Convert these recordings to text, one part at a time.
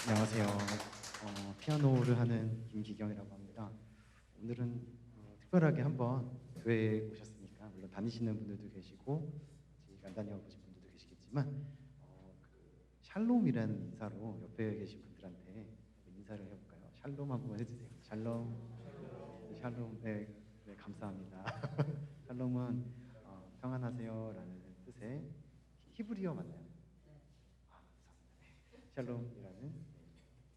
안녕하세요. 피아노를 하는 김기경이라고 합니다. 오늘은 특별하게 한번 교회에 오셨으니까 물론 다니시는 분들도 계시고 아직 안 다녀보신 분들도 계시겠지만 샬롬이라는 인사로 옆에 계신 분들한테 인사를 해볼까요? 샬롬 한번 해주세요. 샬롬. 네, 샬롬. 네, 네 감사합니다. 샬롬은 평안하세요라는 뜻의 히브리어 맞나요? 아, 감사합니다. 네. 샬롬이라는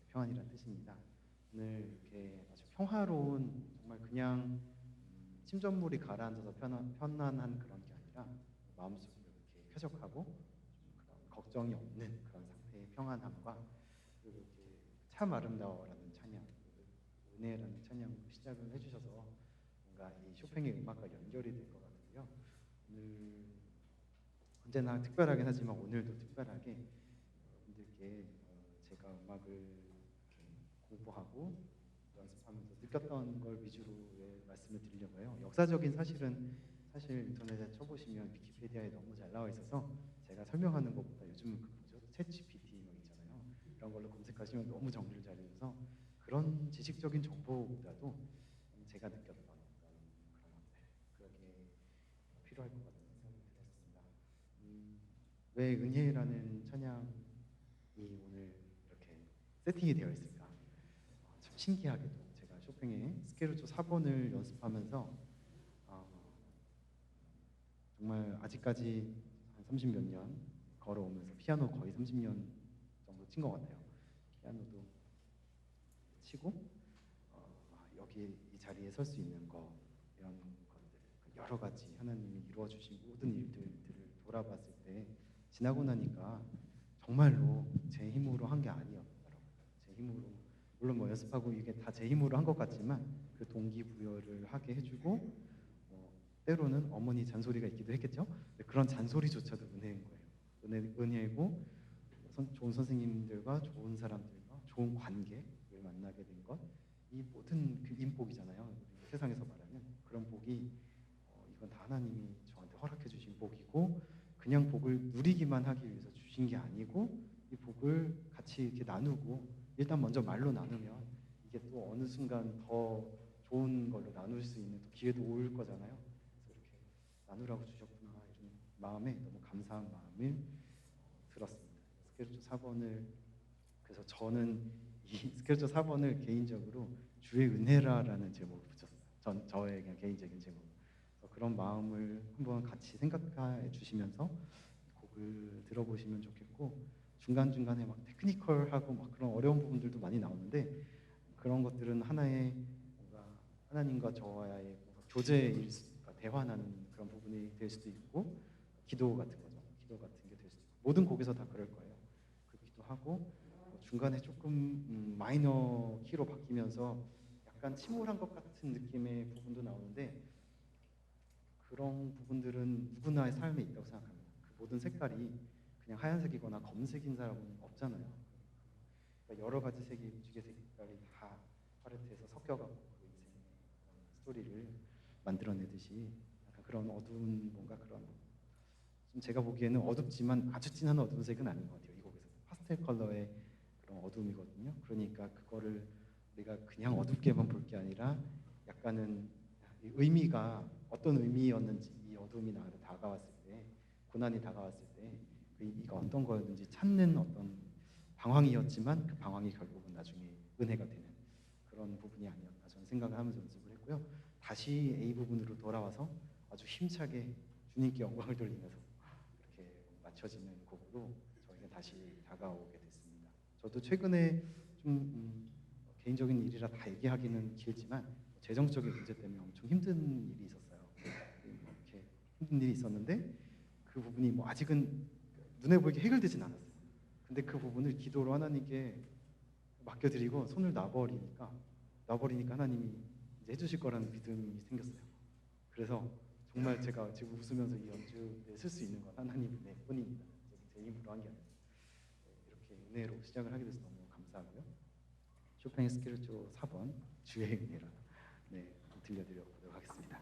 평안이라는 뜻입니다. 오늘 이렇게 아주 평화로운 정말 그냥 침전물이 가라앉아서 편안한 그런 게 아니라 마음속으로 이렇게 쾌적하고 그런 걱정이 없는 그런 상태의 평안함과 그리고 이렇게 참 아름다워라는 찬양, 은혜라는 찬양으로 시작을 해주셔서 뭔가 이 쇼팽의 음악과 연결이 될 것 같은데요. 오늘 언제나 특별하긴 하지만 오늘도 특별하게 여러분들께 제가 음악을 공부하고 연습하면서 느꼈던 걸 위주로 말씀을 드리려고 해요. 역사적인 사실 인터넷에 쳐보시면 위키피디아에 너무 잘 나와 있어서 제가 설명하는 것보다 요즘은 그 뭐죠? 챗 GPT 막 있잖아요. 이런 걸로 검색하시면 너무 정리를 잘 해줘서 그런 지식적인 정보보다도 제가 느꼈던 어떤 그런 것들 그게 필요할 것 같다는 생각이 들었습니다. 왜 은혜라는 찬양이 오늘 이렇게 세팅이 되어 있을까? 참 신기하게도 제가 쇼팽의 스케르초 4번을 연습하면서 정말 아직까지 한 30 몇 년 걸어오면서 피아노 거의 30년 정도 친 것 같아요. 피아노도 치고 여기 이 자리에 설 수 있는 거 이런 것들 여러 가지 하나님이 이루어 주신 모든 일들을 돌아봤을 때 지나고 나니까 정말로 제 힘으로 한 게 아니었더라고요. 제 힘으로 물론 뭐 연습하고 이게 다 제 힘으로 한 것 같지만 그 동기부여를 하게 해주고 때로는 어머니 잔소리가 있기도 했겠죠. 그런 잔소리조차도 은혜인 거예요. 은혜고 좋은 선생님들과 좋은 사람들과 좋은 관계를 만나게 된 것, 이 모든 그 인복이잖아요. 세상에서 말하는 그런 복이 이건 다 하나님이 저한테 허락해 주신 복이고 그냥 복을 누리기만 하기 위해서 주신 게 아니고 이 복을 같이 이렇게 나누고 일단 먼저 말로 나누면 이게 또 어느 순간 더 좋은 걸로 나눌 수 있는 또 기회도 올 거잖아요. 그래서 이렇게 나누라고 주셨구나 이런 마음에 너무 감사한 마음을 들었습니다. 스케르초 4번을 그래서 저는 이 스케르초 4번을 개인적으로 주의 은혜라라는 제목을 붙였어요. 저의 그냥 개인적인 제목. 그런 마음을 한번 같이 생각해 주시면서 곡을 들어보시면 좋겠고 중간중간에 막 테크니컬하고 막 그런 어려운 부분들도 많이 나오는데 그런 것들은 하나의 뭔가 하나님과 저와의 교제일 수가 대화 나누는 그런 부분이 될 수도 있고 기도 같은 거죠. 기도 같은 게 될 수도 있고 모든 곡에서 다 그럴 거예요. 그렇기도 하고 중간에 조금 마이너 키로 바뀌면서 약간 침울한 것 같은 느낌의 부분도 나오는데 그런 부분들은 누구나의 삶에 있다고 생각합니다. 그 모든 색깔이 그냥 하얀색이거나 검색인 사람은 없잖아요. 그러니까 여러 가지 색이 무지개 색깔이 다 팔레트에서 섞여갖고 그 인생의 스토리를 만들어내듯이 약간 그런 어두운 뭔가 그런 좀 제가 보기에는 어둡지만 아주 진한 어두운 색은 아닌 것 같아요. 이 곡에서 파스텔 컬러의 그런 어둠이거든요. 그러니까 그거를 우리가 그냥 어둡게만 볼 게 아니라 약간은 의미가 어떤 의미였는지 이 어둠이 나한테 다가왔을 때 고난이 다가왔을 때 이가 어떤 거였는지 찾는 어떤 방황이었지만 그 방황이 결국은 나중에 은혜가 되는 그런 부분이 아니었나 저는 생각을 하면서 연습을 했고요. 다시 A 부분으로 돌아와서 아주 힘차게 주님께 영광을 돌리면서 이렇게 맞춰지는 곡으로 저에게 다시 다가오게 됐습니다. 저도 최근에 좀 개인적인 일이라 다 얘기하기는 길지만 재정적인 문제 때문에 엄청 힘든 일이 있었어요. 이렇게 힘든 일이 있었는데 그 부분이 뭐 아직은 눈에 보이게 해결되진 않았어요. 근데 그 부분을 기도로 하나님께 맡겨드리고 손을 놔버리니까 하나님이 이제 해주실 거라는 믿음이 생겼어요. 그래서 정말 제가 지금 웃으면서 이 연주에 쓸 수 있는 건 하나님 은혜 뿐입니다. 제 힘으로 한 게 아니라 이렇게 은혜로 시작을 하게 돼서 너무 감사하고요. 쇼팽 스케르초 4번 주의 은혜라 네 들려드려보도록 하겠습니다.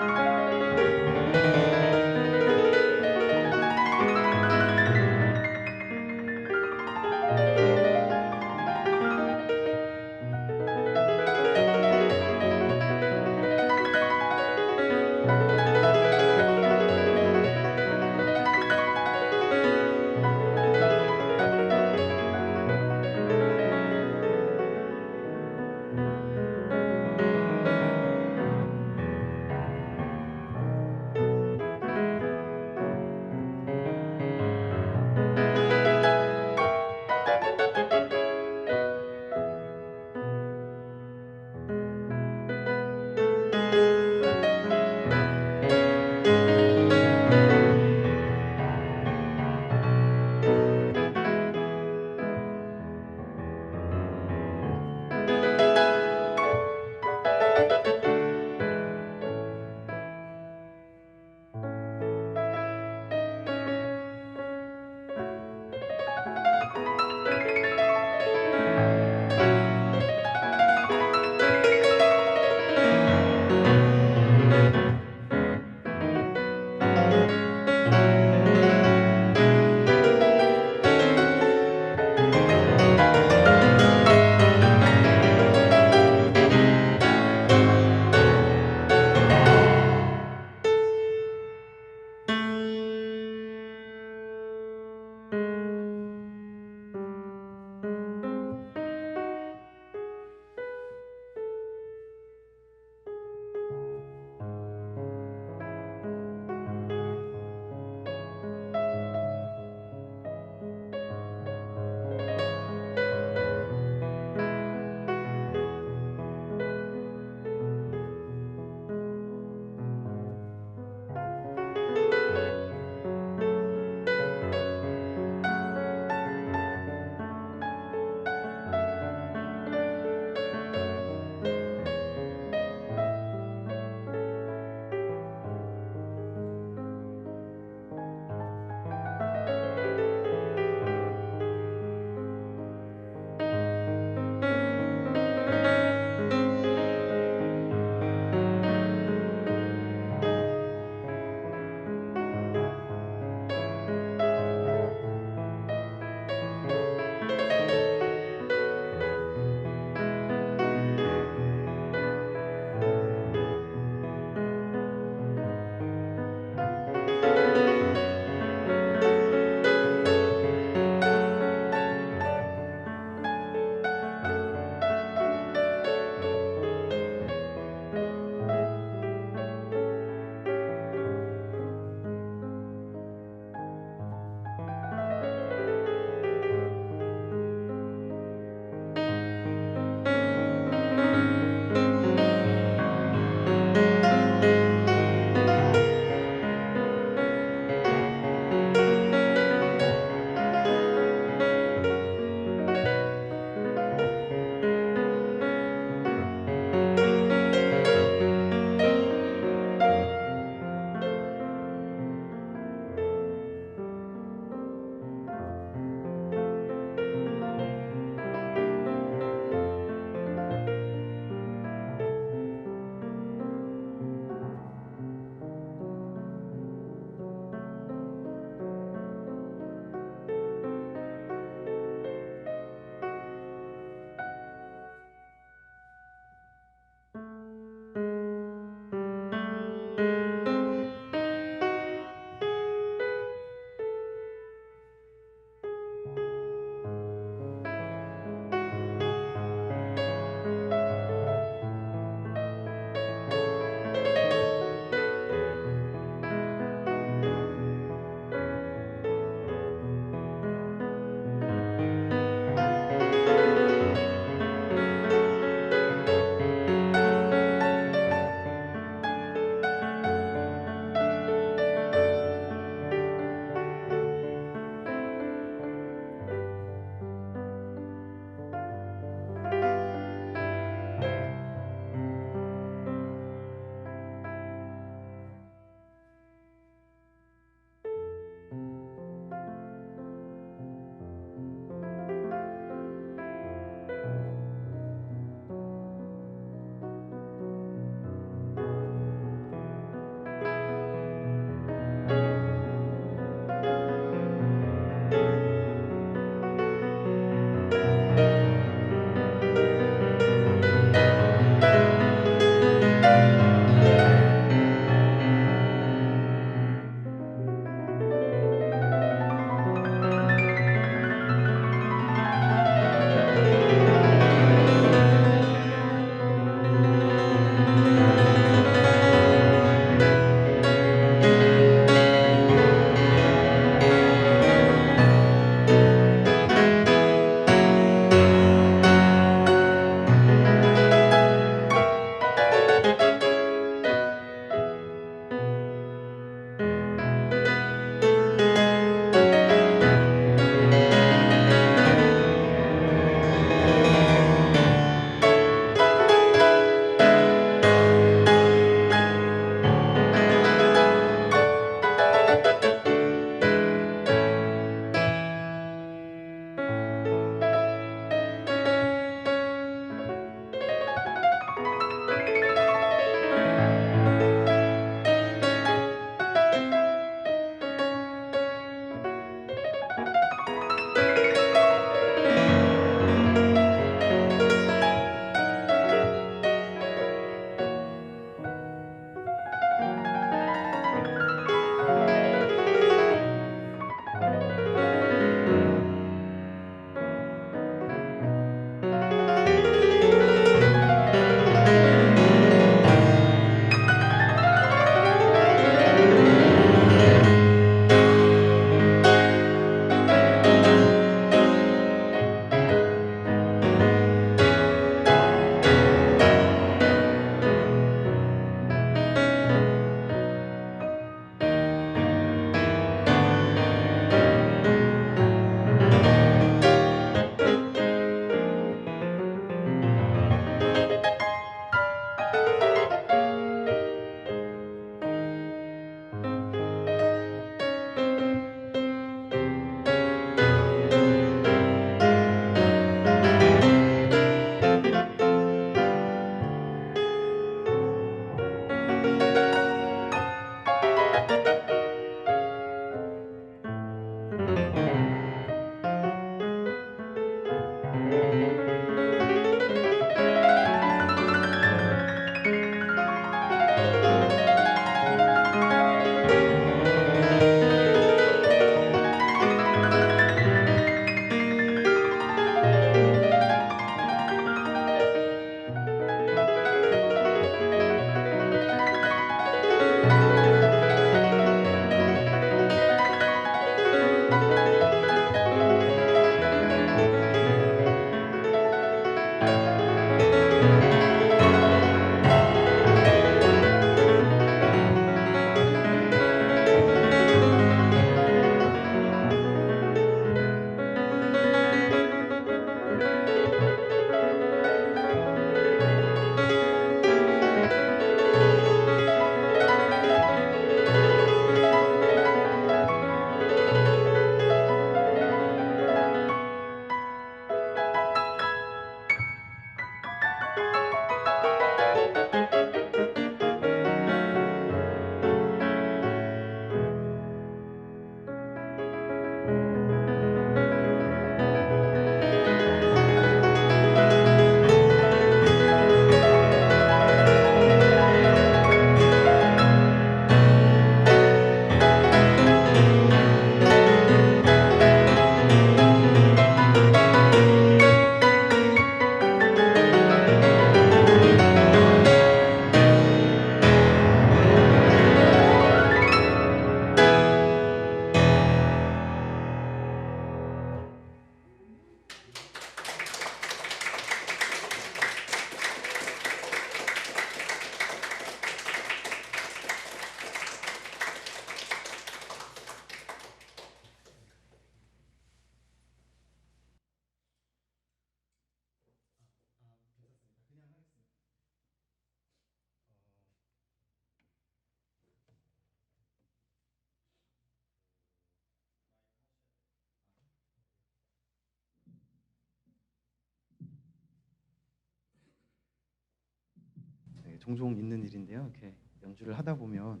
종종 있는 일인데요. 이렇게 연주를 하다 보면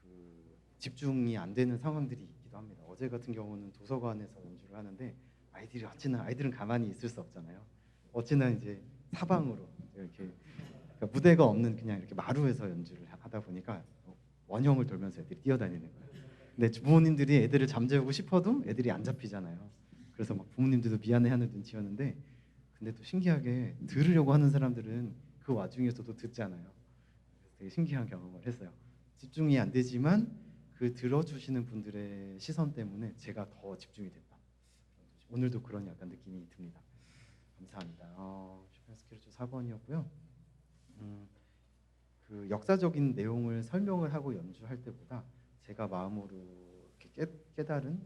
그 집중이 안 되는 상황들이 있기도 합니다. 어제 같은 경우는 도서관에서 연주를 하는데 아이들은 가만히 있을 수 없잖아요. 어찌나 이제 사방으로 이렇게 그러니까 무대가 없는 그냥 이렇게 마루에서 연주를 하다 보니까 원형을 돌면서 애들이 뛰어다니는 거예요. 근데 부모님들이 애들을 잠재우고 싶어도 애들이 안 잡히잖아요. 그래서 막 부모님들도 미안해하는 눈치였는데 근데 또 신기하게 들으려고 하는 사람들은 그 와중에서도 듣잖아요. 그래서 되게 신기한 경험을 했어요. 집중이 안 되지만 그 들어주시는 분들의 시선 때문에 제가 더 집중이 됐다. 오늘도 그런 약간 느낌이 듭니다. 감사합니다. 쇼팽 스케르초 4번이었고요. 그 역사적인 내용을 설명을 하고 연주할 때보다 제가 마음으로 이렇게 깨달은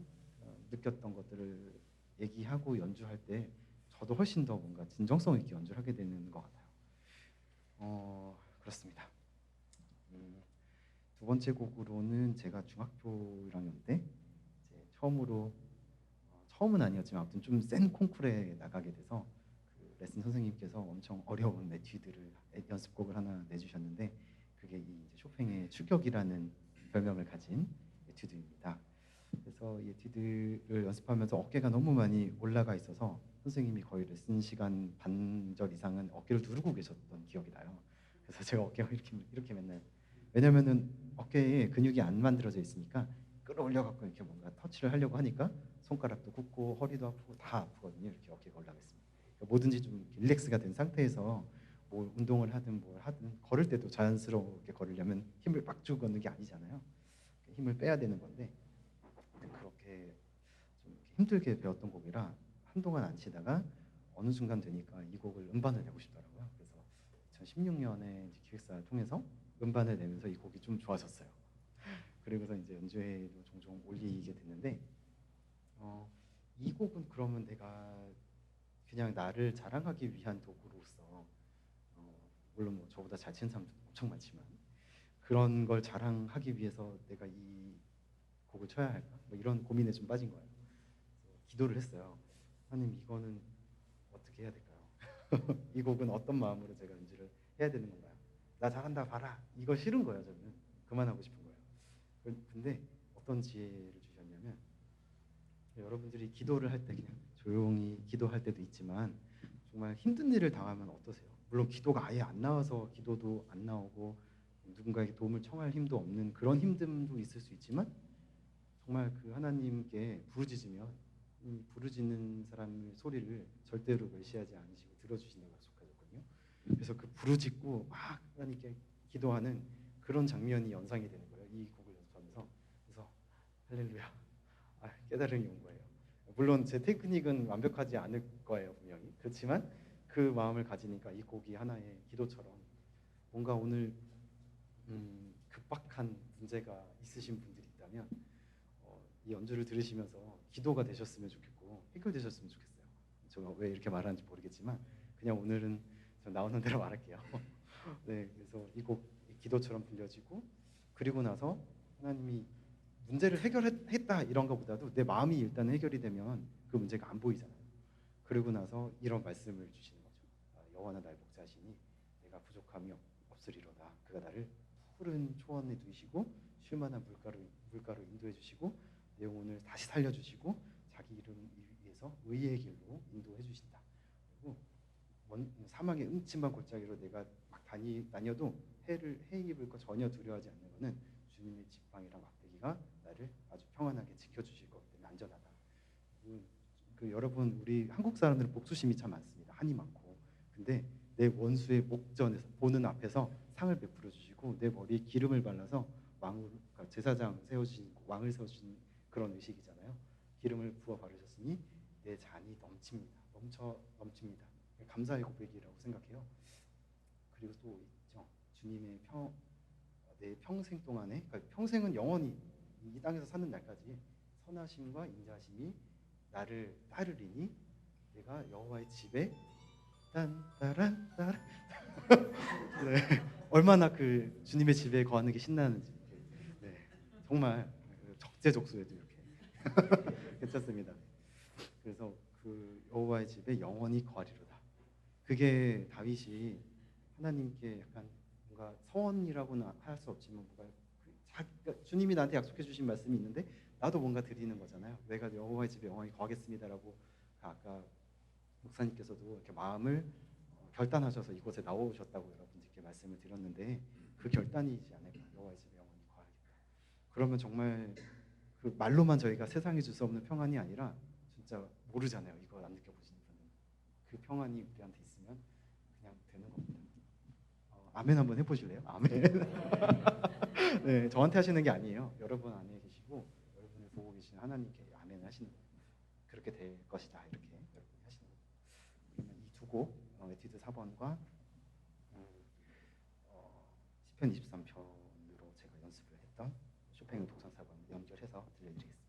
느꼈던 것들을 얘기하고 연주할 때 저도 훨씬 더 뭔가 진정성 있게 연주를 하게 되는 것 같아요. 그렇습니다. 두 번째 곡으로는 제가 중학교 1학년 때 이제 처음은 아니었지만 아무튼 좀 센 콩쿠르에 나가게 돼서 그 레슨 선생님께서 엄청 어려운 에튜드를 연습곡을 하나 내주셨는데 그게 이 쇼팽의 추격이라는 별명을 가진 에튜드입니다. 그래서 이 에튜드를 연습하면서 어깨가 너무 많이 올라가 있어서 선생님이 거의 레슨 시간 반절 이상은 어깨를 누르고 계셨던 기억이 나요. 그래서 제가 어깨가 이렇게 맨날 왜냐면은 어깨에 근육이 안 만들어져 있으니까 끌어올려 갖고 이렇게 뭔가 터치를 하려고 하니까 손가락도 굽고 허리도 아프고 다 아프거든요. 이렇게 어깨가 올라가 있으면 그러니까 뭐든지 좀 릴렉스가 된 상태에서 뭐 운동을 하든 뭘 하든 걸을 때도 자연스럽게 걸으려면 힘을 빡 주고 걷는 게 아니잖아요. 힘을 빼야 되는 건데 그렇게 좀 힘들게 배웠던 곡이라 한동안 안 치다가 어느 순간 되니까 이 곡을 음반을 내고 싶더라고요. 그래서 2016년에 기획사를 통해서 음반을 내면서 이 곡이 좀 좋아졌어요. 그리고서 이제 연주회도 종종 올리게 됐는데 이 곡은 그러면 내가 그냥 나를 자랑하기 위한 도구로서 물론 뭐 저보다 잘 치는 사람도 엄청 많지만 그런 걸 자랑하기 위해서 내가 이 곡을 쳐야 할까? 뭐 이런 고민에 좀 빠진 거예요. 기도를 했어요. 하나님 이거는 어떻게 해야 될까요? 이 곡은 어떤 마음으로 제가 연주를 해야 되는 건가요? 나 잘한다 봐라. 이거 싫은 거예요. 저는 그만하고 싶은 거예요. 근데 어떤 지혜를 주셨냐면 여러분들이 기도를 할 때 그냥 조용히 기도할 때도 있지만 정말 힘든 일을 당하면 어떠세요? 물론 기도가 아예 안 나와서 기도도 안 나오고 누군가에게 도움을 청할 힘도 없는 그런 힘듦도 있을 수 있지만 정말 그 하나님께 부르짖으면 이 부르짖는 사람의 소리를 절대로 멸시하지 않으시고 들어주신다고 약속하셨거든요. 그래서 그 부르짖고 막 하나님께 기도하는 그런 장면이 연상이 되는 거예요. 이 곡을 연습하면서. 그래서 할렐루야. 깨달음이 온 거예요. 물론 제 테크닉은 완벽하지 않을 거예요. 분명히. 그렇지만 그 마음을 가지니까 이 곡이 하나의 기도처럼 뭔가 오늘 급박한 문제가 있으신 분들이 있다면 이 연주를 들으시면서 기도가 되셨으면 좋겠고 해결되셨으면 좋겠어요. 제가 왜 이렇게 말하는지 모르겠지만 그냥 오늘은 저 나오는 대로 말할게요. 네, 그래서 이 곡 기도처럼 들려지고 그리고 나서 하나님이 문제를 해결했다 이런 것보다도 내 마음이 일단 해결이 되면 그 문제가 안 보이잖아요. 그리고 나서 이런 말씀을 주시는 거죠. 여호와는 날 복자하시니 내가 부족함이 없으리로다. 그가 나를 푸른 초원에 두시고 쉴만한 물가로 인도해 주시고 내 영혼을 다시 살려주시고 자기 이름 위해서 의의 길로 인도해 주신다. 그리고 사망의 음침한 골짜기로 내가 막 다녀도 해 입을 거 전혀 두려워하지 않는 것은 주님의 지팡이랑 막대기가 나를 아주 평안하게 지켜주실 것 때문에 안전하다. 그 여러분 우리 한국 사람들은 복수심이 참 많습니다. 한이 많고 근데 내 원수의 목전에서 보는 앞에서 상을 베풀어 주시고 내 머리에 기름을 발라서 그러니까 제사장 세우신 왕을 세우신 그런 의식이잖아요. 기름을 부어 바르셨으니 내 잔이 넘칩니다. 감사의 고백이라고 생각해요. 그리고 또 있죠. 주님의 내 평생 동안에 그러니까 평생은 영원히 이 땅에서 사는 날까지 선하심과 인자하심이 나를 따르리니 내가 여호와의 집에 딴따란따란 네. 얼마나 그 주님의 집에 거하는 게 신나는지 네. 정말 적재적소에도 이렇게 괜찮습니다. 그래서 그 여호와의 집에 영원히 거하리로다. 그게 다윗이 하나님께 약간 뭔가 서원이라고는 할 수 없지만 뭔가 그러니까 주님이 나한테 약속해 주신 말씀이 있는데 나도 뭔가 드리는 거잖아요. 내가 여호와의 집에 영원히 거하겠습니다라고 아까 목사님께서도 이렇게 마음을 결단하셔서 이곳에 나오셨다고 여러분들께 말씀을 드렸는데 그 결단이지 않을까. 여호와의 집에 영원히 거하겠다. 그러면 정말 그 말로만 저희가 세상에 줄 수 없는 평안이 아니라 진짜 모르잖아요. 이거 안 느껴보시는 분은 그 평안이 우리한테 있으면 그냥 되는 겁니다. 아멘 한번 해보실래요? 아멘. 네, 저한테 하시는 게 아니에요. 여러분 안에 계시고 여러분을 보고 계시는 하나님께 아멘 하시는 거예요. 그렇게 될 것이다 이렇게 여러분이 하시는 거예요. 그러면 이 두 곡 에티드 4번과 시편 23편으로 제가 연습을 했던 쇼팽의 독선 4번 연결해서 들려드리겠습니다.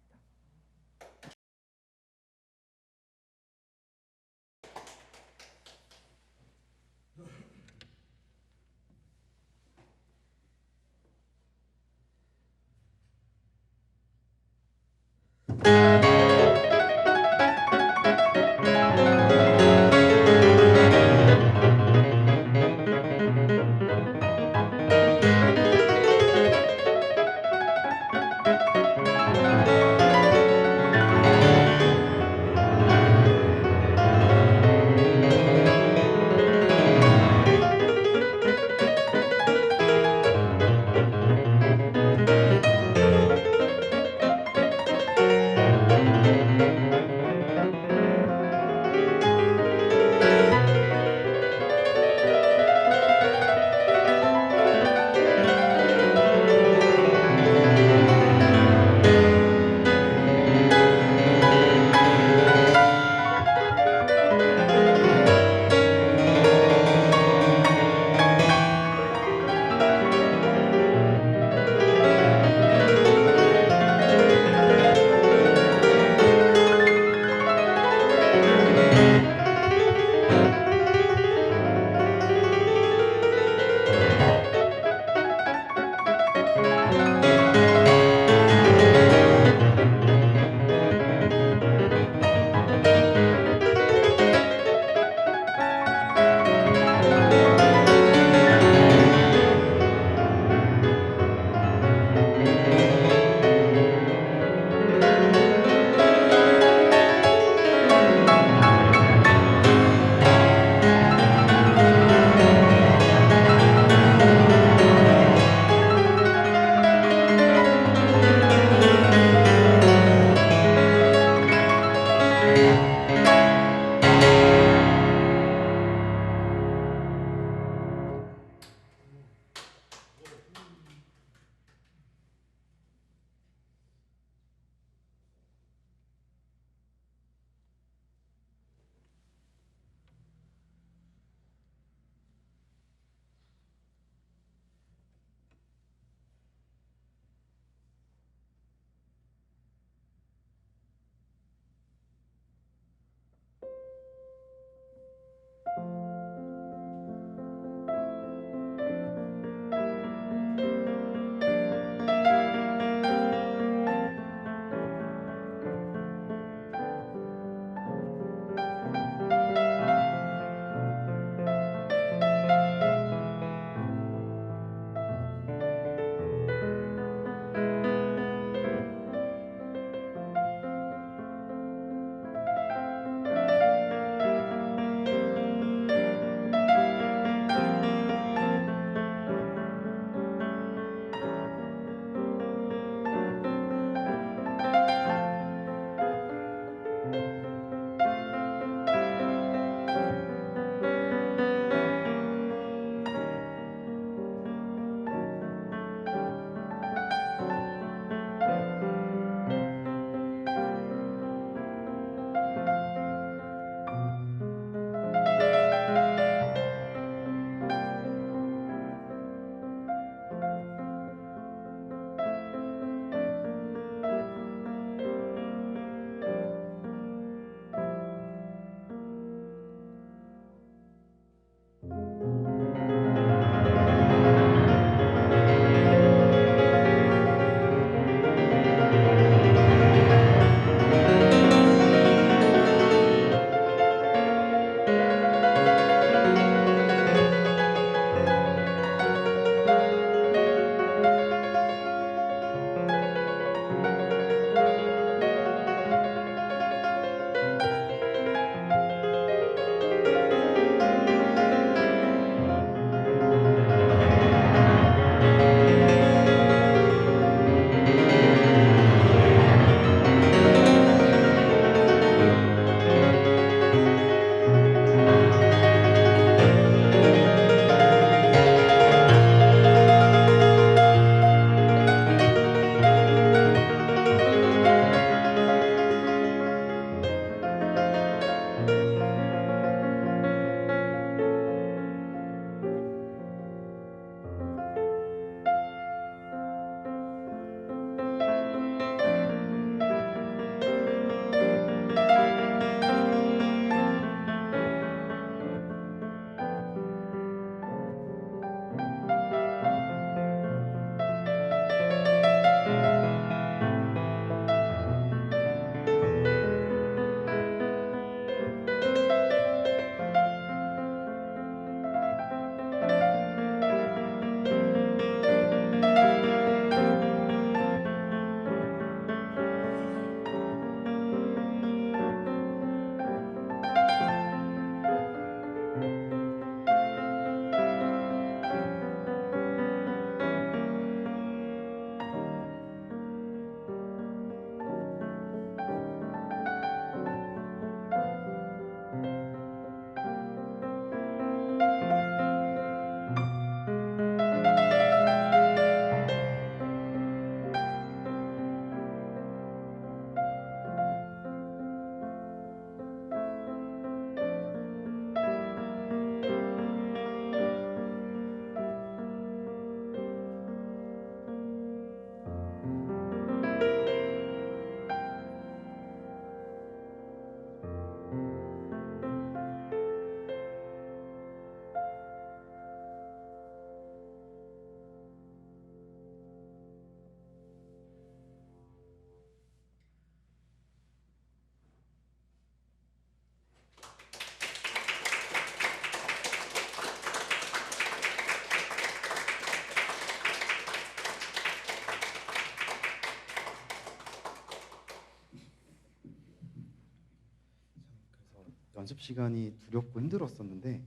연습 시간이 두렵고 힘들었었는데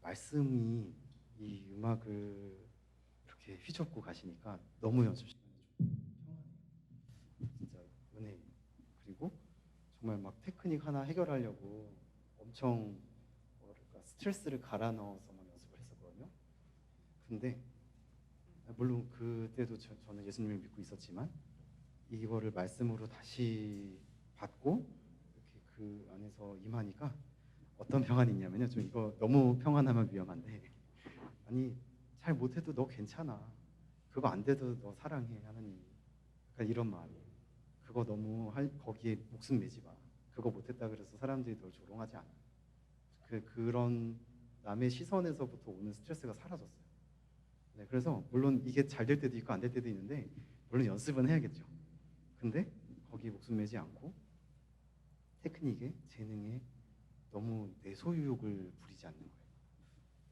말씀이 이 음악을 이렇게 휘젓고 가시니까 너무 연습 시간이 좀 평안해요. 진짜 은혜예요. 그리고 정말 막 테크닉 하나 해결하려고 엄청 뭐랄까 스트레스를 갈아 넣어서 막 연습을 했었거든요. 근데 물론 그때도 저는 예수님을 믿고 있었지만 이거를 말씀으로 다시 받고 이렇게 그 안에서 임하니까 어떤 평안이 있냐면요. 좀 이거 너무 평안하면 위험한데 아니 잘 못해도 너 괜찮아. 그거 안 돼도 너 사랑해 하나님. 그러니까 이런 마음이에요. 그거 너무 거기에 목숨 매지 마. 그거 못했다 그래서 사람들이 널 조롱하지 않아. 그런 남의 시선에서부터 오는 스트레스가 사라졌어요. 네, 그래서 물론 이게 잘 될 때도 있고 안 될 때도 있는데 물론 연습은 해야겠죠. 근데 거기에 목숨 매지 않고 테크닉에 재능에 너무 내 소유욕을 부리지 않는 거예요.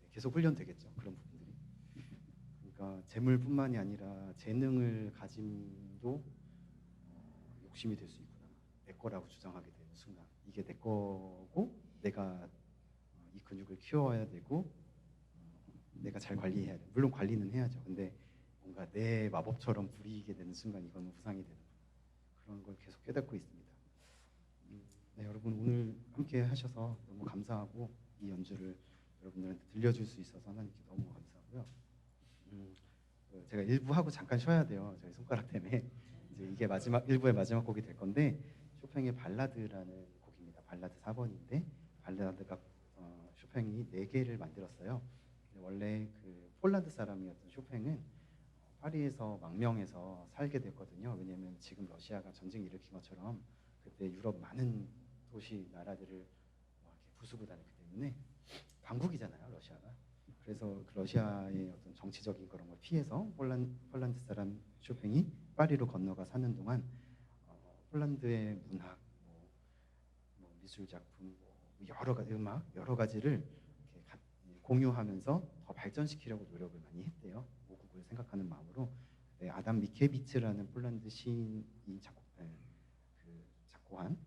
네, 계속 훈련되겠죠. 그런 부분들이. 그러니까 재물뿐만이 아니라 재능을 가짐도 욕심이 될 수 있구나. 내 거라고 주장하게 되는 순간 이게 내 거고 내가 이 근육을 키워야 되고 내가 잘 관리해야 돼. 물론 관리는 해야죠. 근데 뭔가 내 마법처럼 부리게 되는 순간 이거는 우상이 되는 그런 걸 계속 깨닫고 있습니다. 네, 여러분 오늘 함께 하셔서 너무 감사하고 이 연주를 여러분들한테 들려줄 수 있어서 하나님께 너무 감사하고요. 제가 일부 하고 잠깐 쉬어야 돼요. 저희 손가락 때문에. 이제 이게 마지막 일부의 마지막 곡이 될 건데 쇼팽의 발라드라는 곡입니다. 발라드 4번인데 발라드가 쇼팽이 4개를 만들었어요. 원래 그 폴란드 사람이었던 쇼팽은 파리에서 망명해서 살게 됐거든요. 왜냐하면 지금 러시아가 전쟁 일으킨 것처럼 그때 유럽 많은 도시 나라들을 이렇게 부수고 다녔기 때문에 강국이잖아요, 러시아가. 그래서 그 러시아의 어떤 정치적인 그런 걸 피해서 폴란드 사람 쇼팽이 파리로 건너가 사는 동안 폴란드의 문학, 뭐 미술 작품, 뭐 여러 가지 음악 여러 가지를 이렇게 공유하면서 더 발전시키려고 노력을 많이 했대요. 모국을 생각하는 마음으로. 네, 아담 미케비츠라는 폴란드 시인이 작고한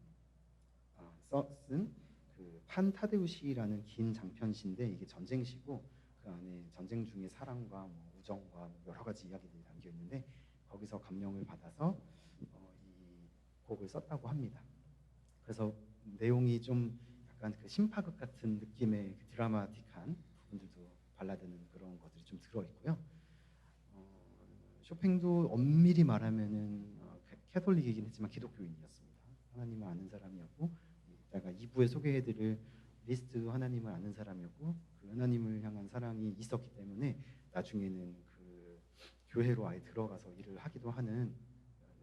쓴그 판타데우시라는 긴 장편시인데 이게 전쟁시고 그 안에 전쟁 중의 사랑과 뭐 우정과 뭐 여러 가지 이야기들이 담겨 있는데 거기서 감명을 받아서 이 곡을 썼다고 합니다. 그래서 내용이 좀 약간 그 심파극 같은 느낌의 그 드라마틱한 부분들도 발라드는 그런 것들이 좀 들어 있고요. 쇼팽도 엄밀히 말하면은 캐톨릭이긴 했지만 기독교인이었습니다. 하나님을 아는 사람이었고 이따가 2부에 소개해드릴 리스트 하나님을 아는 사람이었고 그 하나님을 향한 사랑이 있었기 때문에 나중에는 그 교회로 아예 들어가서 일을 하기도 하는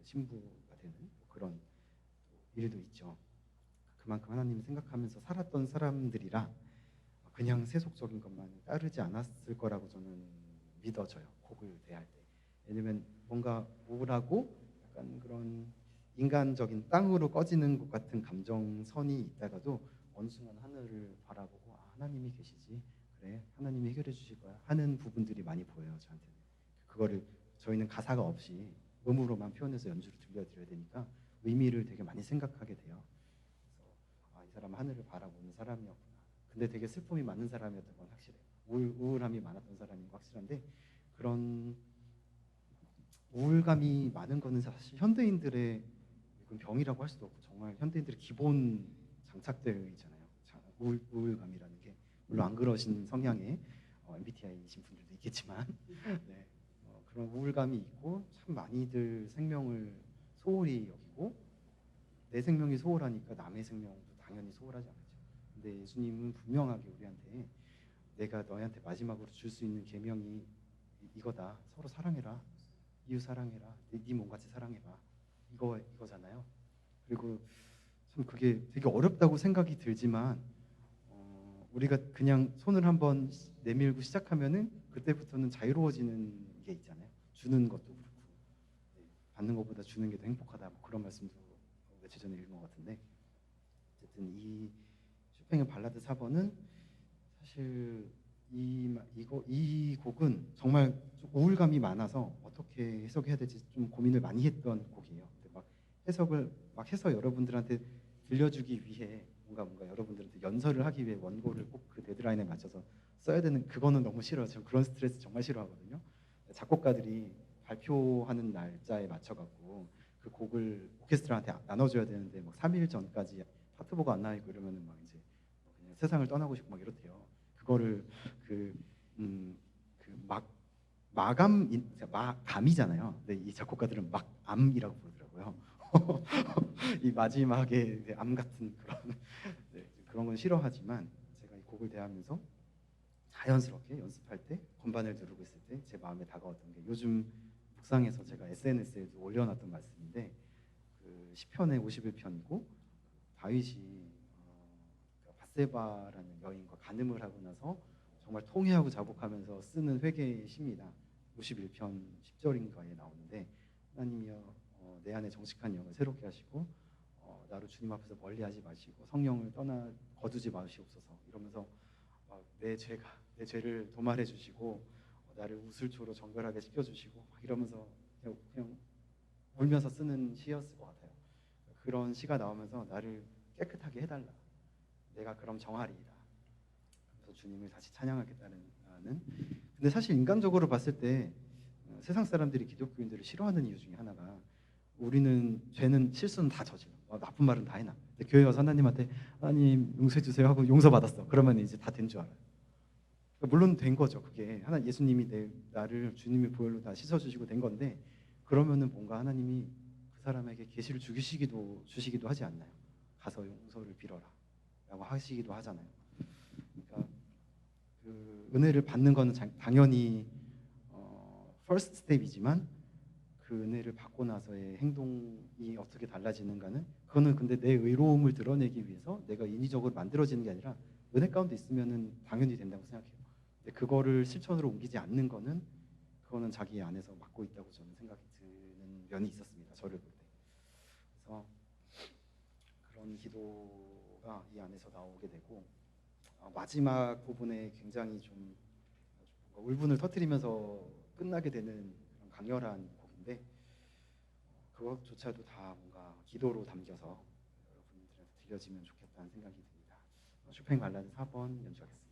신부가 되는 그런 일도 있죠. 그만큼 하나님을 생각하면서 살았던 사람들이라 그냥 세속적인 것만 따르지 않았을 거라고 저는 믿어져요. 곡을 대할 때. 왜냐면 뭔가 우울하고 약간 그런 인간적인 땅으로 꺼지는 것 같은 감정선이 있다가도 어느 순간 하늘을 바라보고 하나님이 계시지 그래 하나님이 해결해 주실 거야 하는 부분들이 많이 보여요. 저한테는 그거를 저희는 가사가 없이 음으로만 표현해서 연주를 들려드려야 되니까 의미를 되게 많이 생각하게 돼요. 그래서 이 사람은 하늘을 바라보는 사람이었구나. 근데 되게 슬픔이 많은 사람이었던 건 확실해요. 우울함이 많았던 사람인 거 확실한데 그런 우울감이 많은 거는 사실 현대인들의 병이라고 할 수도 없고 정말 현대인들의 기본 장착되어 있잖아요. 우울감이라는 게 물론 안 그러신 성향의 MBTI이신 분들도 있겠지만 네, 그런 우울감이 있고 참 많이들 생명을 소홀히 여기고 내 생명이 소홀하니까 남의 생명도 당연히 소홀하지 않겠죠. 근데 예수님은 분명하게 우리한테 내가 너희한테 마지막으로 줄 수 있는 계명이 이거다. 서로 사랑해라. 이웃 사랑해라. 네 몸같이 사랑해봐. 이거잖아요. 그리고 참 그게 되게 어렵다고 생각이 들지만 우리가 그냥 손을 한번 내밀고 시작하면은 그때부터는 자유로워지는 게 있잖아요. 주는 것도 그렇고 받는 것보다 주는 게 더 행복하다. 뭐 그런 말씀도 며칠 전에 읽은 것 같은데 어쨌든 이 쇼팽의 발라드 4번은 사실 이 곡은 정말 좀 우울감이 많아서 어떻게 해석해야 될지 좀 고민을 많이 했던 곡이에요. 근데 막 해석을 막 해서 여러분들한테 들려주기 위해 뭔가 여러분들한테 연설을 하기 위해 원고를 꼭 그 데드라인에 맞춰서 써야 되는 그거는 너무 싫어요. 저 그런 스트레스 정말 싫어하거든요. 작곡가들이 발표하는 날짜에 맞춰갖고 그 곡을 오케스트라한테 나눠줘야 되는데 막 3일 전까지 파트보가 안 나와 있고 이러면은 막 이제 그냥 세상을 떠나고 싶고 막 이렇대요. 그거를 그 막 마감이잖아요. 근데 이 작곡가들은 막암이라고 부르더라고요. 이 마지막에 암 같은 그런 네, 그런 건 싫어하지만 제가 이 곡을 대하면서 자연스럽게 연습할 때 건반을 누르고 있을 때 제 마음에 다가왔던 게 요즘 묵상에서 제가 SNS에도 올려놨던 말씀인데 그 시편의 51편이고 다윗이 바세바라는 여인과 간음을 하고 나서 정말 통회하고 자복하면서 쓰는 회개의 시입니다. 51편 10절인가에 나오는데 하나님이여 내 안에 정직한 영을 새롭게 하시고 나를 주님 앞에서 멀리하지 마시고 성령을 떠나 거두지 마시옵소서 이러면서 내 죄를 도말해 주시고 나를 우슬초로 정결하게 시켜주시고 막 이러면서 그냥 울면서 쓰는 시였을 것 같아요. 그런 시가 나오면서 나를 깨끗하게 해달라. 내가 그럼 정하리이다. 그래서 주님을 다시 찬양하겠다는. 근데 사실 인간적으로 봤을 때 세상 사람들이 기독교인들을 싫어하는 이유 중에 하나가 우리는 죄는 실수는 다 저질러. 나쁜 말은 다 해놔. 근데 교회 와서 하나님한테 하나님 용서해 주세요 하고 용서받았어. 그러면 이제 다 된 줄 알아요. 물론 된 거죠. 그게 하나 예수님이 나를 주님의 보혈로 다 씻어주시고 된 건데 그러면은 뭔가 하나님이 그 사람에게 계시를 주시기도 하지 않나요? 가서 용서를 빌어라라고 하시기도 하잖아요. 그러니까 그 은혜를 받는 거는 당연히 first step이지만 그 은혜를 받고 나서의 행동이 어떻게 달라지는가는 그거는 근데 내 의로움을 드러내기 위해서 내가 인위적으로 만들어지는 게 아니라 은혜 가운데 있으면은 당연히 된다고 생각해요. 근데 그거를 실천으로 옮기지 않는 거는 그거는 자기 안에서 맡고 있다고 저는 생각이 드는 면이 있었습니다. 저를 볼 때. 그래서 그런 기도가 이 안에서 나오게 되고 마지막 부분에 굉장히 좀 울분을 터뜨리면서 끝나게 되는 그런 강렬한 곡인데 그것조차도 다 뭔가 기도로 담겨서 여러분들한테 들려지면 좋겠다는 생각이 듭니다. 쇼팽 발라드 4번 연주하겠습니다.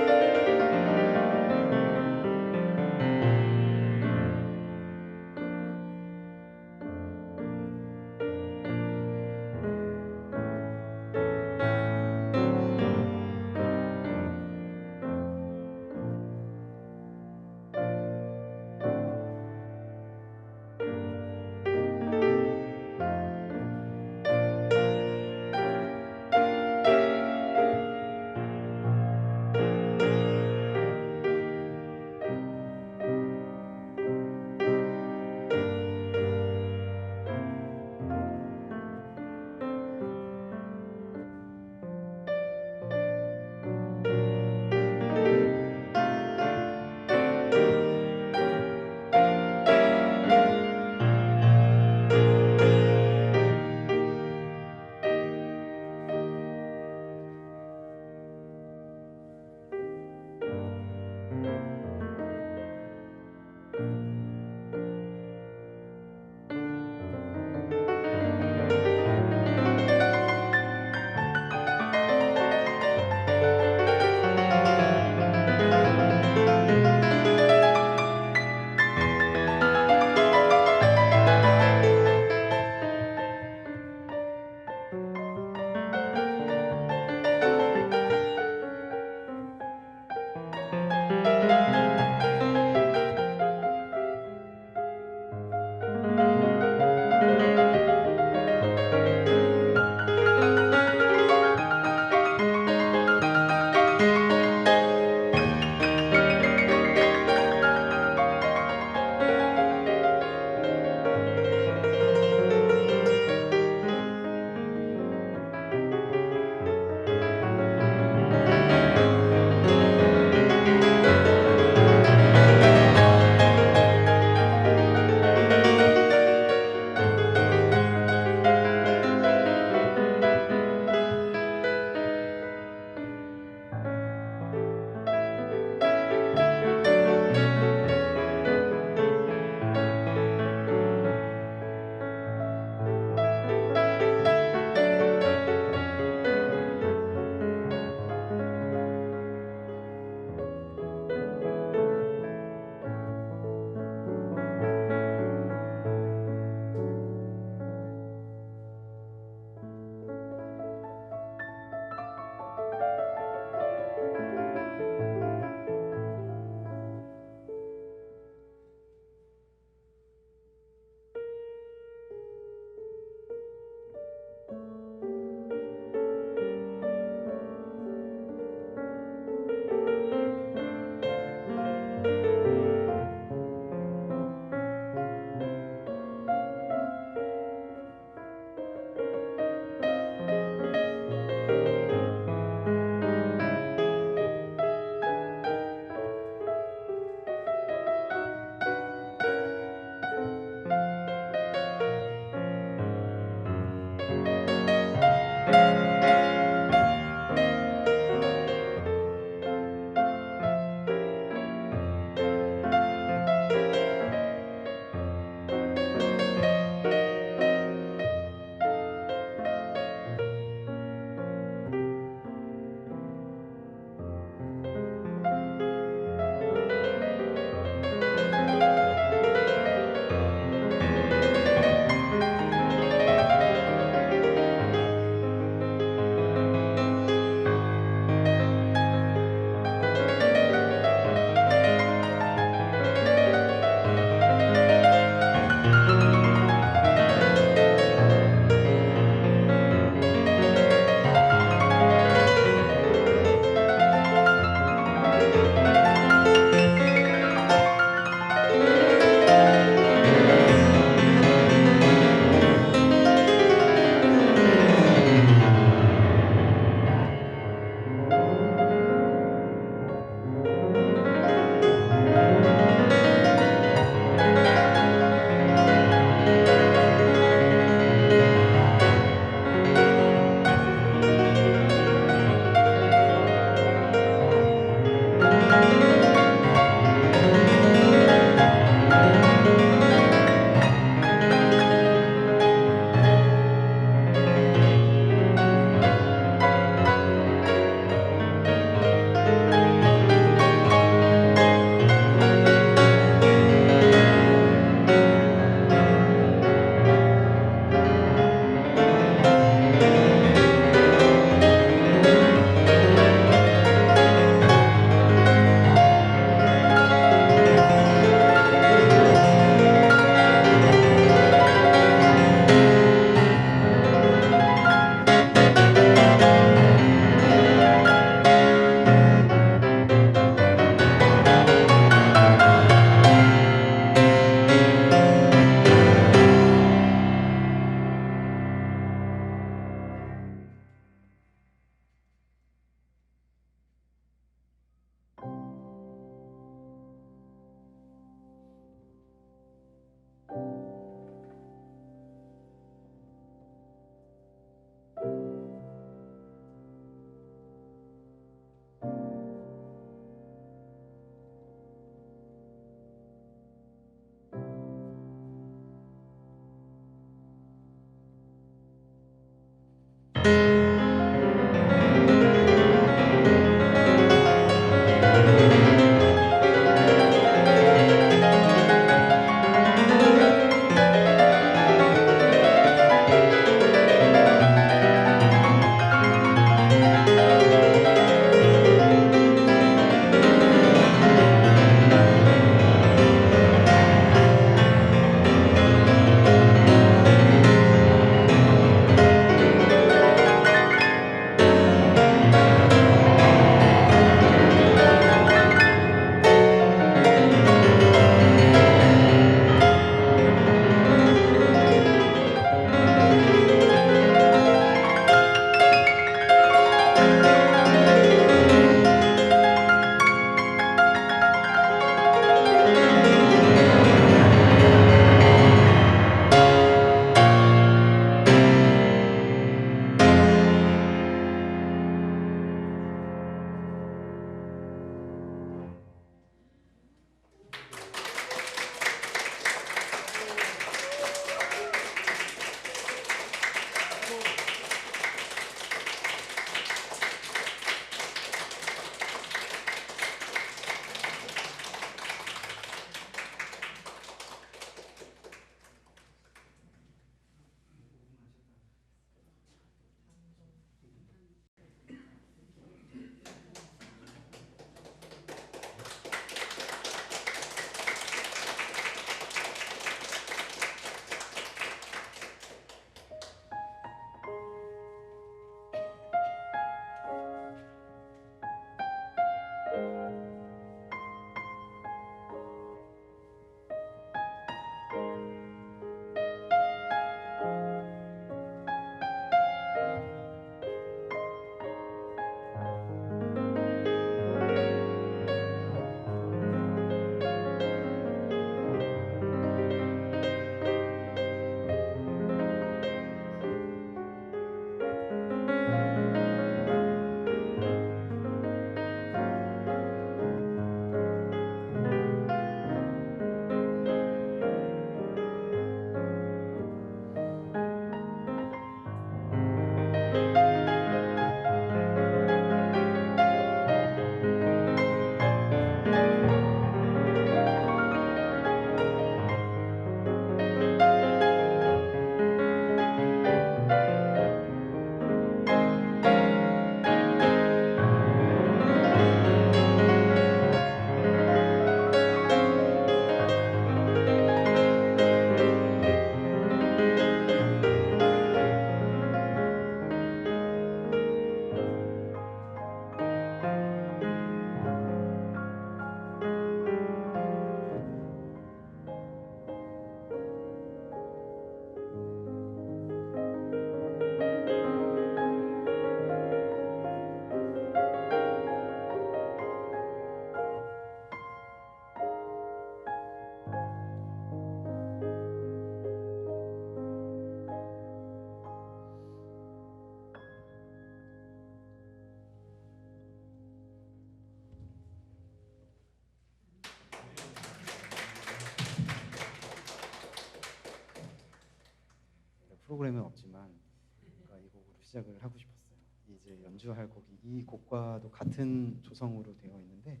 프로그램은 없지만 뭔가 이 곡으로 시작을 하고 싶었어요. 이제 연주할 곡이 이 곡과도 같은 조성으로 되어 있는데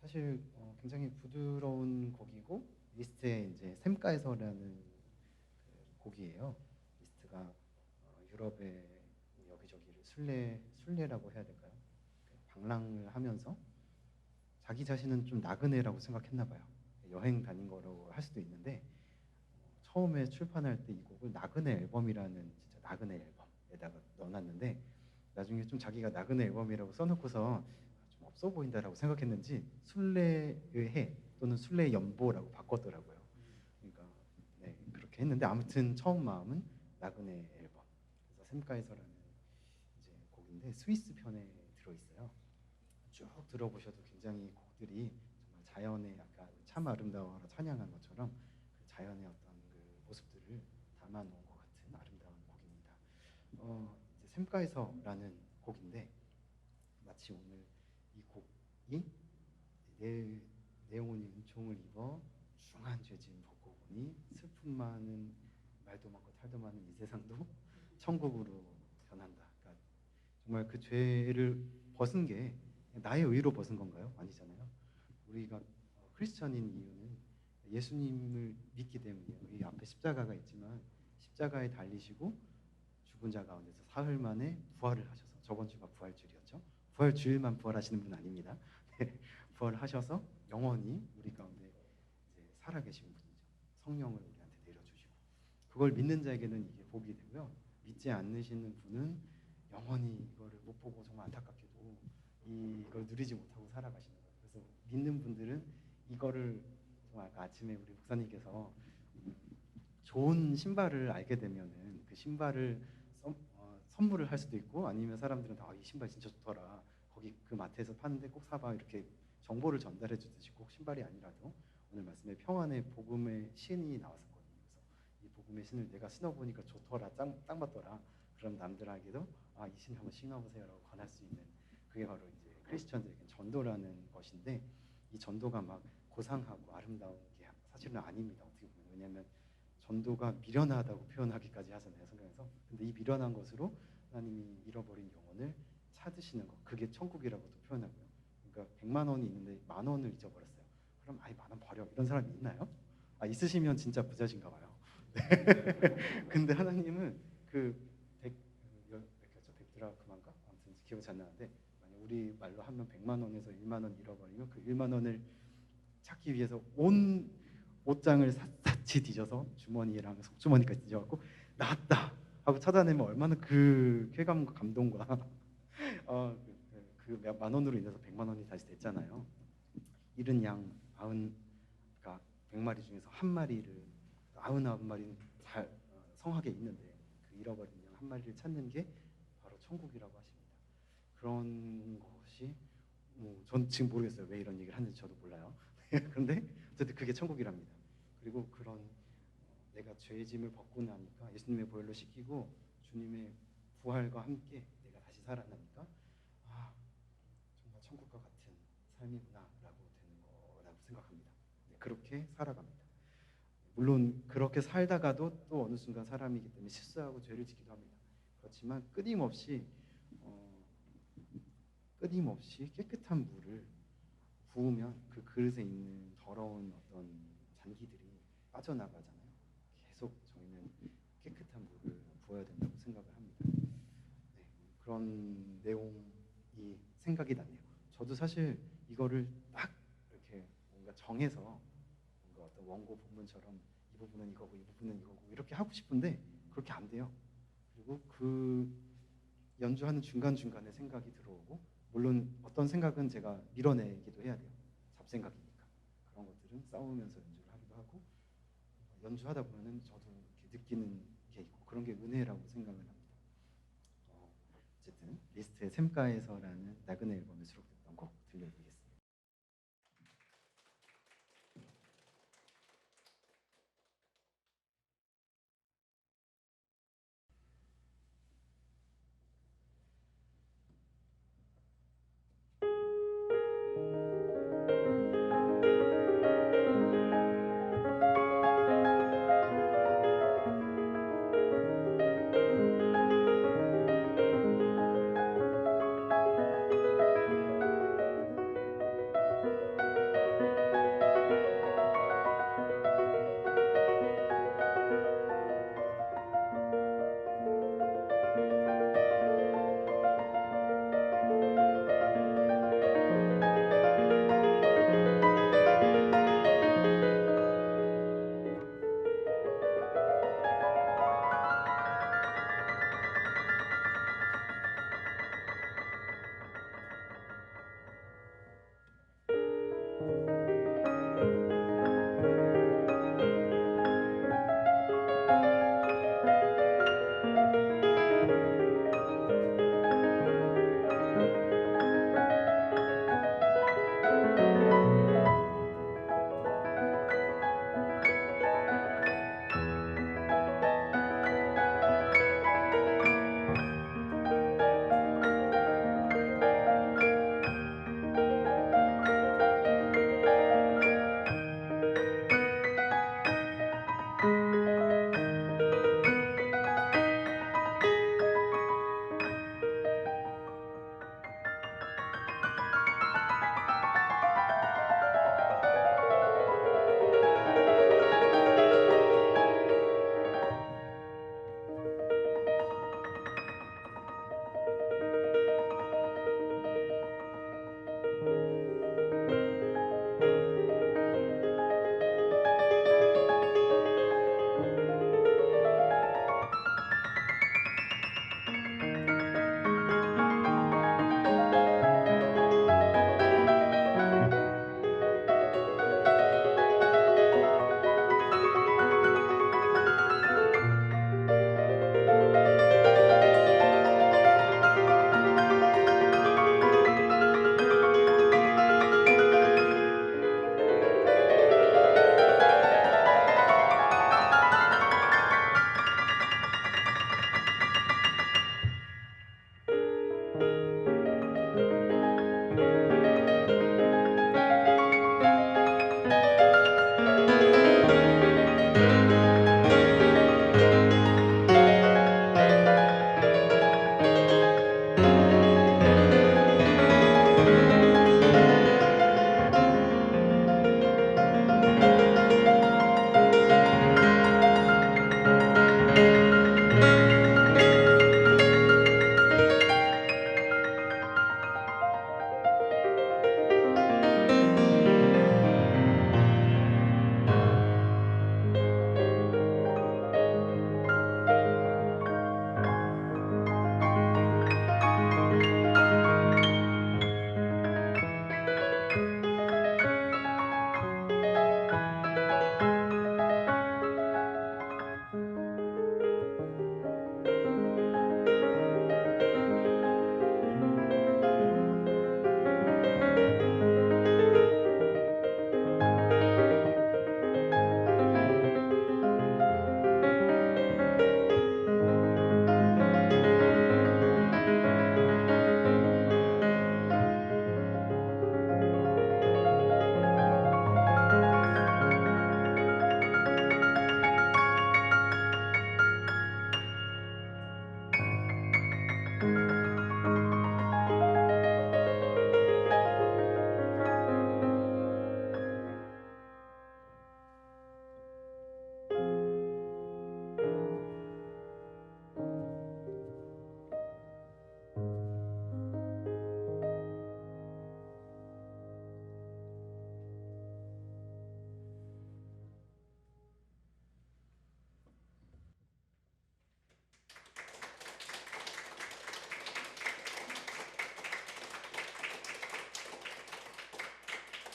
사실 굉장히 부드러운 곡이고 리스트에 이제 샘가에서라는 그 곡이에요. 리스트가 유럽의 여기저기를 순례라고 해야 될까요? 방랑을 하면서 자기 자신은 좀 나그네라고 생각했나 봐요. 여행 다닌 거라고 할 수도 있는데 처음에 출판할 때 이 곡을 나그네 앨범이라는 진짜 나그네 앨범에다가 넣어놨는데 나중에 좀 자기가 나그네 앨범이라고 써놓고서 좀 없어 보인다라고 생각했는지 순례의 해 또는 순례 연보라고 바꿨더라고요. 그러니까 네, 그렇게 했는데 아무튼 처음 마음은 나그네 앨범. 그래서 샘가에서라는 이제 곡인데 스위스 편에 들어있어요. 쭉 들어보셔도 굉장히 곡들이 정말 자연의 약간 참 아름다워라 찬양한 것처럼 그 자연의 어떤 그 모습들을 담아놓은 것 같은 아름다운 곡입니다. 이제 샘가에서라는 곡인데 마치 오늘 이 곡이 내 내용은 은총을 입어 중한 죄진 벗고 보니 슬픔 많은 말도 많고 탈도 많은 이 세상도 천국으로 변한다. 그러니까 정말 그 죄를 벗은 게 나의 의로 벗은 건가요? 아니잖아요. 우리가 크리스천인 이유는 예수님을 믿기 때문이에요. 이 앞에 십자가가 있지만 십자가에 달리시고 죽은 자 가운데서 사흘 만에 부활을 하셔서 저번 주가 부활주일이었죠. 부활주일만 부활하시는 분 아닙니다. 부활하셔서 영원히 우리 가운데 이제 살아계신 분이죠. 성령을 우리한테 내려주시고 그걸 믿는 자에게는 이게 복이 되고요. 믿지 않으시는 분은 영원히 이거를 못 보고 정말 안타깝게도 이걸 누리지 못하고 살아가시는 거예요. 그래서 믿는 분들은 이거를 정말 아까 아침에 우리 목사님께서 좋은 신발을 알게 되면은 그 신발을 선물을 할 수도 있고 아니면 사람들은 이 신발 진짜 좋더라. 거기 그 마트에서 파는데 꼭 사봐 이렇게 정보를 전달해 주듯이 꼭 신발이 아니라도 오늘 말씀에 평안의 복음의 신이 나왔었거든요. 그래서 이 복음의 신을 내가 신어보니까 좋더라, 딱 맞더라. 그럼 남들에게도 이 신 한번 신어보세요라고 권할 수 있는 그게 바로 이제 크리스천들에게 전도라는 것인데 이 전도가 막 고상하고 아름다운 게 사실은 아닙니다. 어떻게 보면 왜냐하면 전도가 미련하다고 표현하기까지 하잖아요, 성경에서. 근데 이 미련한 것으로 하나님이 잃어버린 영혼을 찾으시는 것, 그게 천국이라고도 표현하고요. 그러니까 100만 원이 있는데 10,000원을 잊어버렸어요. 그럼 10,000원 버려. 이런 사람이 있나요? 있으시면 진짜 부자신가 봐요. 근데 하나님은 그 100드라크만가? 아무튼 기억이 잘 나는데 우리 말로 하면 100만 원에서 1만 원 잃어버리면 그 1만 원을 찾기 위해서 온 옷장을 샅샅이 뒤져서 주머니랑 속주머니까지 뒤져갖고 나왔다 하고 찾아내면 얼마나 그 쾌감과 감동과 그 10,000원으로 인해서 100만 원이 다시 됐잖아요. 잃은 양 90, 그러니까 100마리 중에서 한 마리를 99마리는 잘 성하게 있는데 그 잃어버린 양 한 마리를 찾는 게 바로 천국이라고 하십니다. 그런 것이 전 지금 모르겠어요. 왜 이런 얘기를 하는지 저도 몰라요. 그런데 어쨌든 그게 천국이랍니다. 그리고 그런 내가 죄의 짐을 벗고 나니까 예수님의 보혈로 씻기고 주님의 부활과 함께 내가 다시 살아나니까 정말 천국과 같은 삶이구나라고 되는 거라고 생각합니다. 그렇게 살아갑니다. 물론 그렇게 살다가도 또 어느 순간 사람이기 때문에 실수하고 죄를 짓기도 합니다. 그렇지만 끊임없이 깨끗한 물을 부으면 그 그릇에 있는 더러운 어떤 잔기들이 빠져나가잖아요. 계속 저희는 깨끗한 물을 부어야 된다고 생각을 합니다. 네, 그런 내용이 생각이 나네요. 저도 사실 이거를 딱 이렇게 뭔가 정해서 뭔가 어떤 원고 본문처럼 이 부분은 이거고 이 부분은 이거고 이렇게 하고 싶은데 그렇게 안 돼요. 그리고 그 연주하는 중간중간에 생각이 들어오고 물론 어떤 생각은 제가 밀어내기도 해야 돼요. 잡생각이니까. 그런 것들은 싸우면서 연주를 하기도 하고 연주하다 보면은 저도 이렇게 느끼는 게 있고 그런 게 은혜라고 생각을 합니다. 어쨌든 리스트의 샘가에서라는 나그네 앨범에 수록됐던 곡 들려드리겠습니다.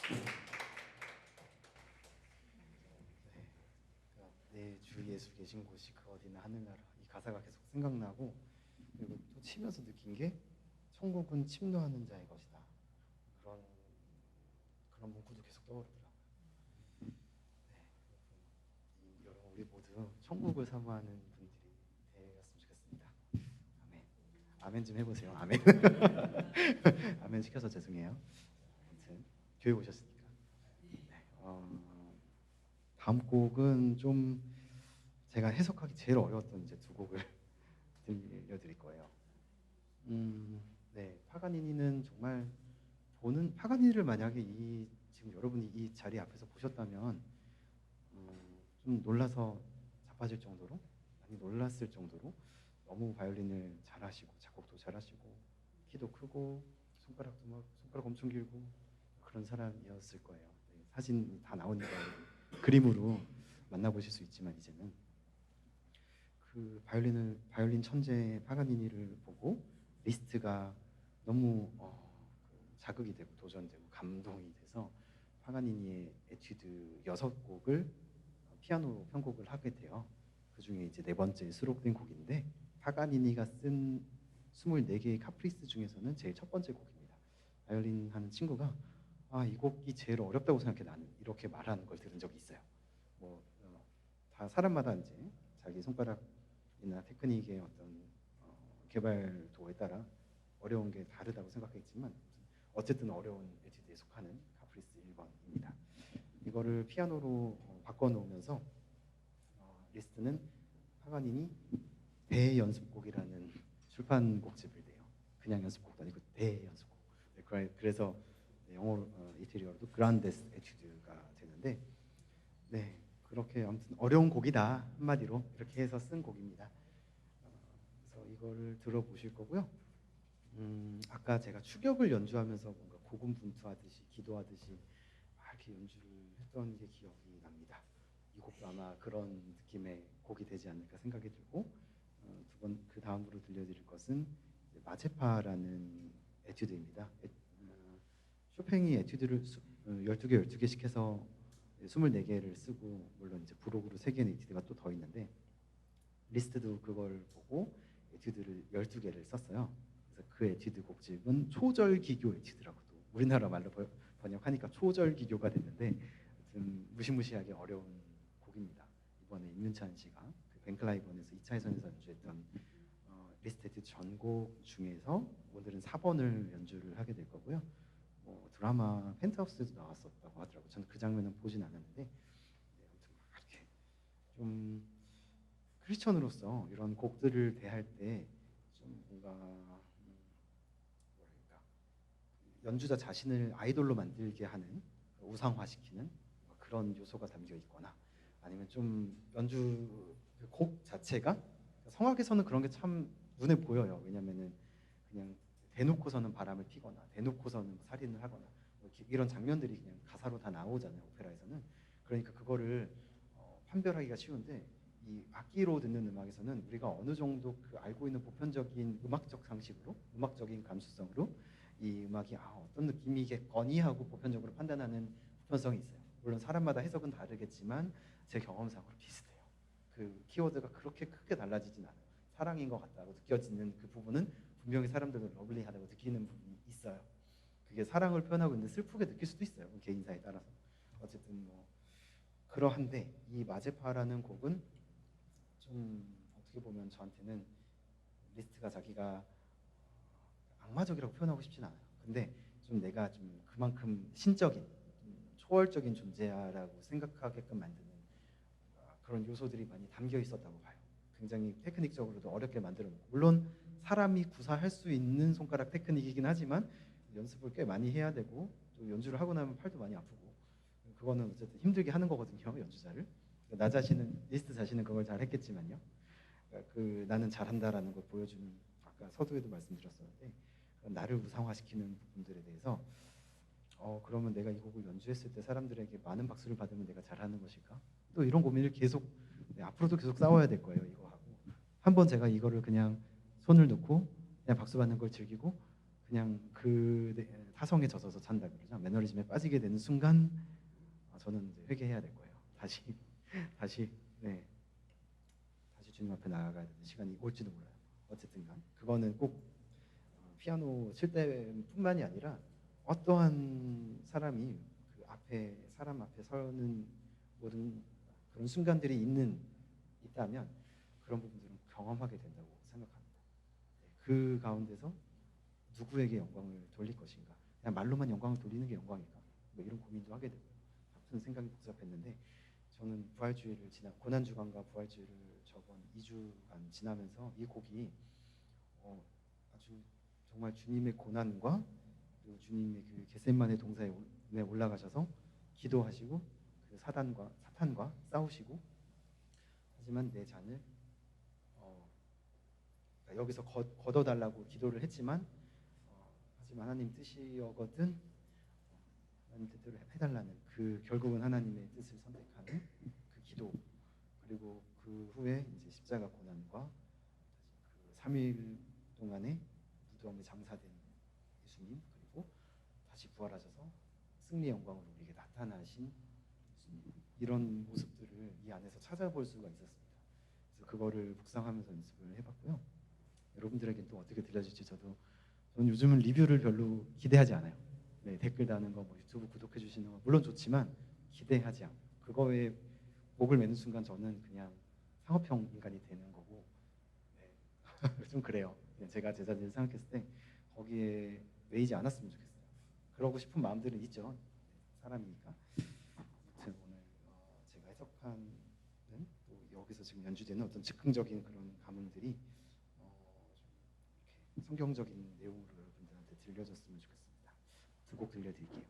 네, 그러니까 내 주위에 수 계신 곳이 그 어디나 하늘나라 이 가사가 계속 생각나고 그리고 또 치면서 느낀 게 천국은 침노하는 자의 것이다. 그런 그런 문구도 계속 떠오르더라고요. 네, 여러분 우리 모두 천국을 사모하는 분들이 되었으면 좋겠습니다. 아멘. 아멘 좀 해보세요. 아멘. 아멘 시켜서 죄송해요. 아무튼 교회 오셨으니까. 네, 다음 곡은 좀 제가 해석하기 제일 어려웠던 이제 두 곡을 들려드릴 거예요. 네, 파가니니는 정말 보는 파가니니를 만약에 이 지금 여러분이 이 자리 앞에서 보셨다면 좀 놀라서 자빠질 정도로 많이 놀랐을 정도로 너무 바이올린을 잘하시고 작곡도 잘하시고 키도 크고 손가락도 막 손가락 엄청 길고 그런 사람이었을 거예요. 네, 사진 다 나오니까 그림으로 만나보실 수 있지만 이제는 그 바이올린 천재 파가니니를 보고 리스트가 너무 자극이 되고 도전되고 감동이 돼서 파가니니의 에튜드 6곡을 피아노로 편곡을 하게 돼요. 그 중에 이제 네 번째 수록된 곡인데 파가니니가 쓴 24개의 카프리스 중에서는 제일 첫 번째 곡입니다. 바이올린 하는 친구가 이 곡이 제일 어렵다고 생각해 나는 이렇게 말하는 걸 들은 적이 있어요. 뭐 다 사람마다 이제 자기 손가락이나 테크닉의 어떤 개발도에 따라 어려운 게 다르다고 생각했지만 어쨌든 어려운 에튜드에 속하는 카프리스 1번입니다. 이거를 피아노로 바꿔놓으면서 리스트는 파가니니 대연습곡이라는 출판 곡집을 내요. 그냥 연습곡도 아니고 대연습곡. 네, 그래서 영어로 이태리어로도 그란데스 에튜드가 되는데, 네 그렇게 아무튼 어려운 곡이다 한마디로 이렇게 해서 쓴 곡입니다. 그래서 이거를 들어보실 거고요. 아까 제가 추격을 연주하면서 뭔가 고군분투하듯이 기도하듯이 이렇게 연주를 했던 게 기억이 납니다. 이 곡도 아마 그런 느낌의 곡이 되지 않을까 생각이 들고 그 다음으로 들려드릴 것은 마제파라는 에튜드입니다. 쇼팽이 에튜드를 12개씩 해서 24개를 쓰고 물론 이제 부록으로 3개의 에튜드가 또 더 있는데 리스트도 그걸 보고 에튜드를 12개를 썼어요. 그래서 그 에튜드 곡집은 초절기교 에튜드라고도 우리나라 말로 번역하니까 초절기교가 됐는데 무시무시하게 어려운 곡입니다. 이번에 임윤찬 씨가 그 벤클라이번에서 2차 예선에서 연주했던 리스트 에튜드 전곡 중에서 오늘은 4번을 연주를 하게 될 거고요. 드라마 펜트하우스에도 나왔었다고 하더라고요. 저는 그 장면은 보진 않았는데 아무튼 이렇게 좀 크리스천으로서 이런 곡들을 대할 때 좀 뭔가 뭐랄까 연주자 자신을 아이돌로 만들게 하는 우상화시키는 그런 요소가 담겨 있거나 아니면 좀 연주 곡 자체가 성악에서는 그런 게 참 눈에 보여요. 왜냐면은 그냥 대놓고서는 바람을 피거나 대놓고서는 살인을 하거나 이런 장면들이 그냥 가사로 다 나오잖아요. 오페라에서는. 그러니까 그거를 판별하기가 쉬운데 이 악기로 듣는 음악에서는 우리가 어느 정도 그 알고 있는 보편적인 음악적 상식으로 음악적인 감수성으로 이 음악이 어떤 느낌이겠거니 하고 보편적으로 판단하는 보편성이 있어요. 물론 사람마다 해석은 다르겠지만 제 경험상으로 비슷해요. 그 키워드가 그렇게 크게 달라지진 않아요. 사랑인 것 같다고 느껴지는 그 부분은 분명히 사람들은 러블리하다고 느끼는 부분이 있어요. 그게 사랑을 표현하고 있는데 슬프게 느낄 수도 있어요. 개인사에 따라서. 어쨌든 뭐 그러한데 이 마제파라는 곡은 좀 어떻게 보면 저한테는 리스트가 자기가 악마적이라고 표현하고 싶진 않아요. 근데 좀 내가 좀 그만큼 신적인 초월적인 존재라고 생각하게끔 만드는 그런 요소들이 많이 담겨 있었다고 봐요. 굉장히 테크닉적으로도 어렵게 만들어 놓고 물론 사람이 구사할 수 있는 손가락 테크닉이긴 하지만 연습을 꽤 많이 해야 되고 또 연주를 하고 나면 팔도 많이 아프고 그거는 어쨌든 힘들게 하는 거거든요. 연주자를. 나 자신은 리스트 자신은 그걸 잘 했겠지만요. 그 나는 잘한다라는 걸 보여주는 아까 서두에도 말씀드렸었는데 나를 우상화시키는 부분들에 대해서 그러면 내가 이 곡을 연주했을 때 사람들에게 많은 박수를 받으면 내가 잘하는 것일까? 또 이런 고민을 계속 앞으로도 계속 싸워야 될 거예요. 이거 하고 한번 제가 이거를 그냥 손을 놓고 그냥 박수 받는 걸 즐기고 그냥 그 타성에 젖어서 잔다 그러죠. 매너리즘에 빠지게 되는 순간 저는 이제 회개해야 될 거예요. 다시 다시 네 다시 주님 앞에 나아가야 되는 시간이 올지도 몰라요. 어쨌든간 그거는 꼭 피아노 칠 때뿐만이 아니라 어떠한 사람이 그 앞에 사람 앞에 서는 모든 그런 순간들이 있다면 그런 부분들은 경험하게 된다고 생각합니다. 그 가운데서 누구에게 영광을 돌릴 것인가? 그냥 말로만 영광을 돌리는 게 영광일까? 뭐 이런 고민도 하게 되고 같은 생각이 복잡했는데 저는 부활주일을 고난주간과 부활주일을 저번 2주간 지나면서 이 곡이 아주 정말 주님의 고난과 그리고 주님의 그 겟세마네 동산에 올라가셔서 기도하시고 그 사탄과 싸우시고 하지만 내 잔을 그러니까 여기서 걷어달라고 기도를 했지만 하지만 하나님 뜻이었거든 하나님 뜻대로 해달라는 그 결국은 하나님의 뜻을 선택하는 그 기도 그리고 그 후에 이제 십자가 고난과 그 3일 동안에 무덤에 장사된 예수님 그리고 다시 부활하셔서 승리의 영광을 우리에게 나타나신 예수님 이런 모습들을 이 안에서 찾아볼 수가 있었습니다. 그래서 그거를 묵상하면서 연습을 해봤고요. 여러분들에겐 또 어떻게 들려질지 저는 요즘은 리뷰를 별로 기대하지 않아요. 네, 댓글 다는 거, 뭐 유튜브 구독해 주시는 거 물론 좋지만 기대하지 않고 그거에 목을 매는 순간 저는 그냥 상업형 인간이 되는 거고 네. 좀 그래요. 제가 제 자신을 생각했을 때 거기에 매이지 않았으면 좋겠어요. 그러고 싶은 마음들은 있죠. 사람이니까. 아무튼 오늘 제가 해석하는 또 여기서 지금 연주되는 어떤 즉흥적인 그런 감흥들이 좀 성경적인 내용으로 여러분들한테 들려졌으면 좋겠습니다. 두 곡 들려드릴게요.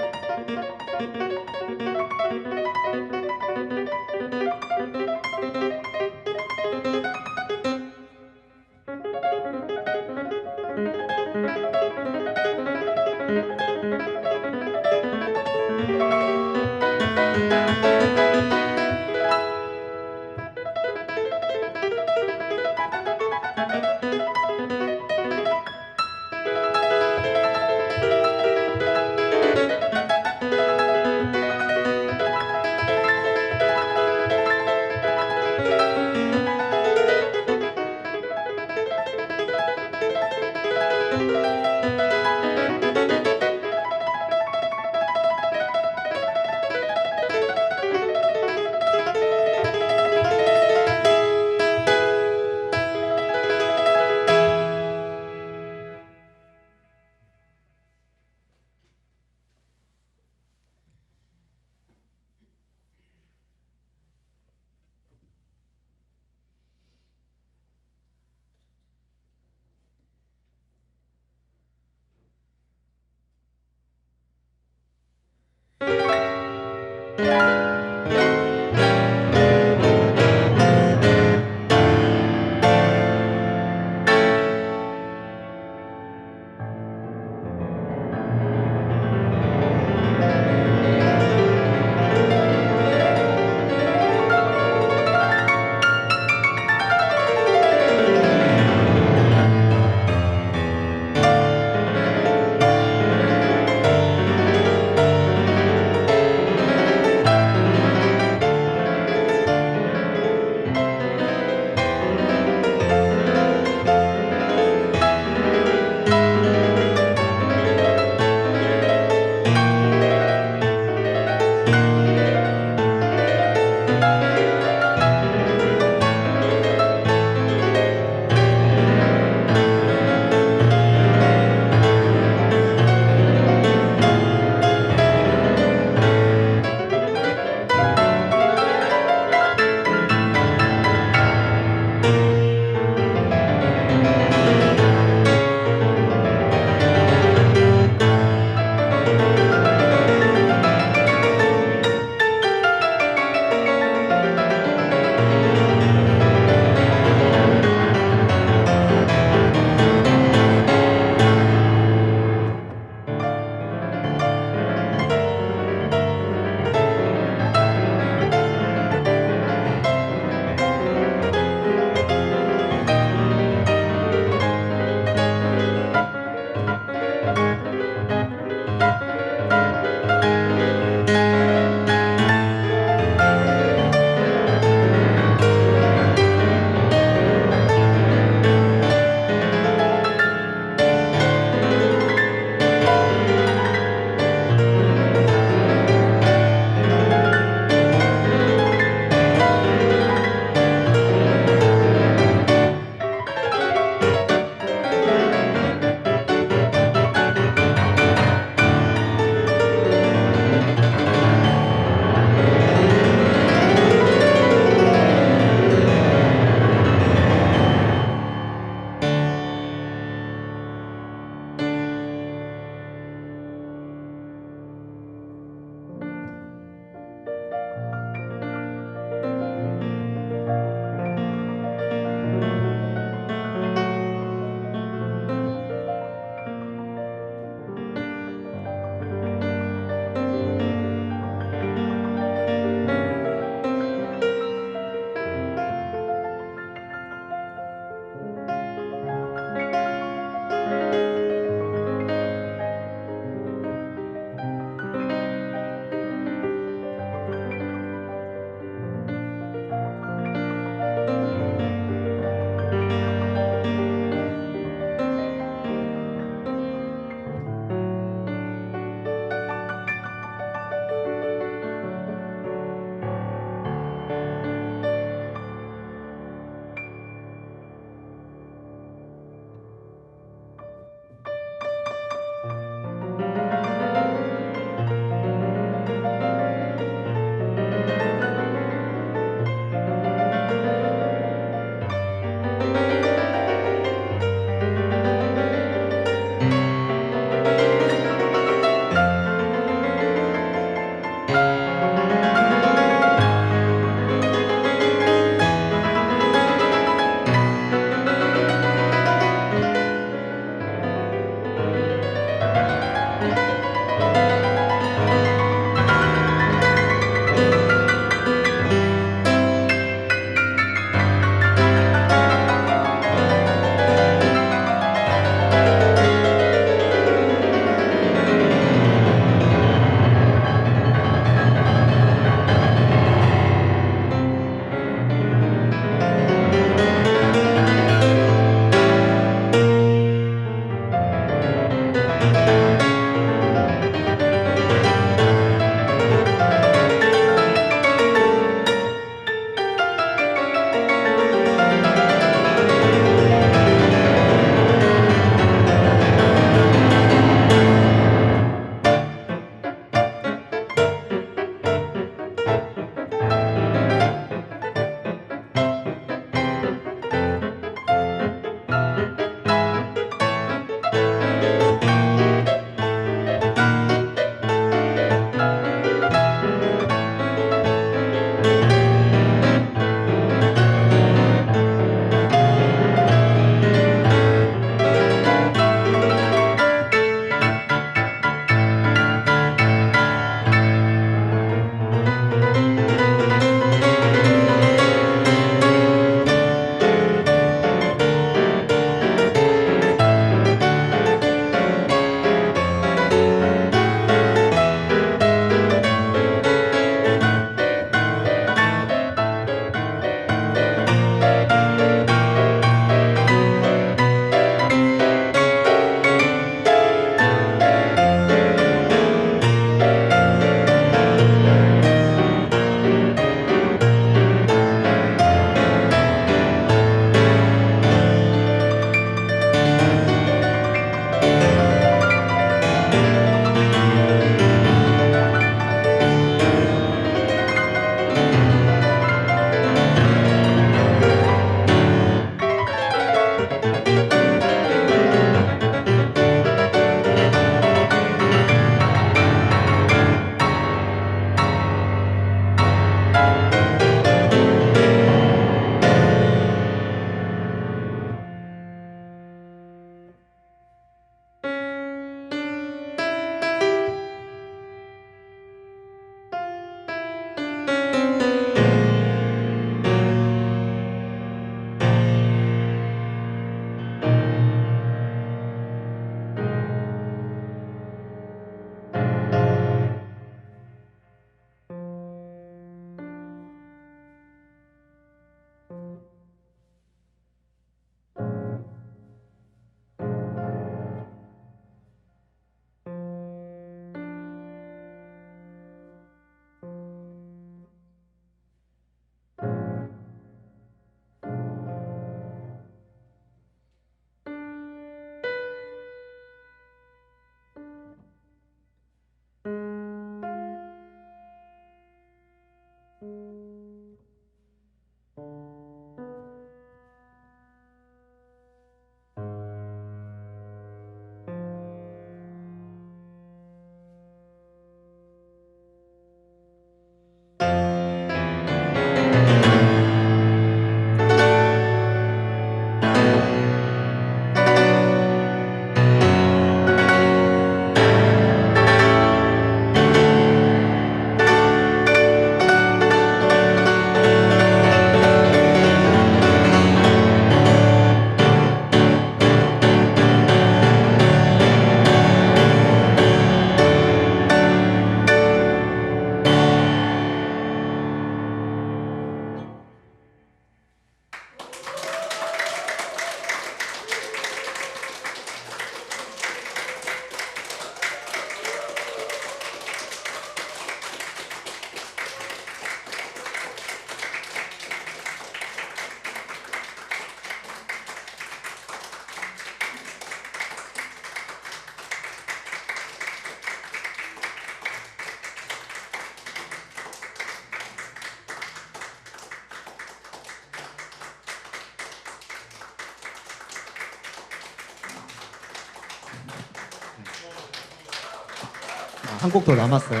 한 곡 더 남았어요.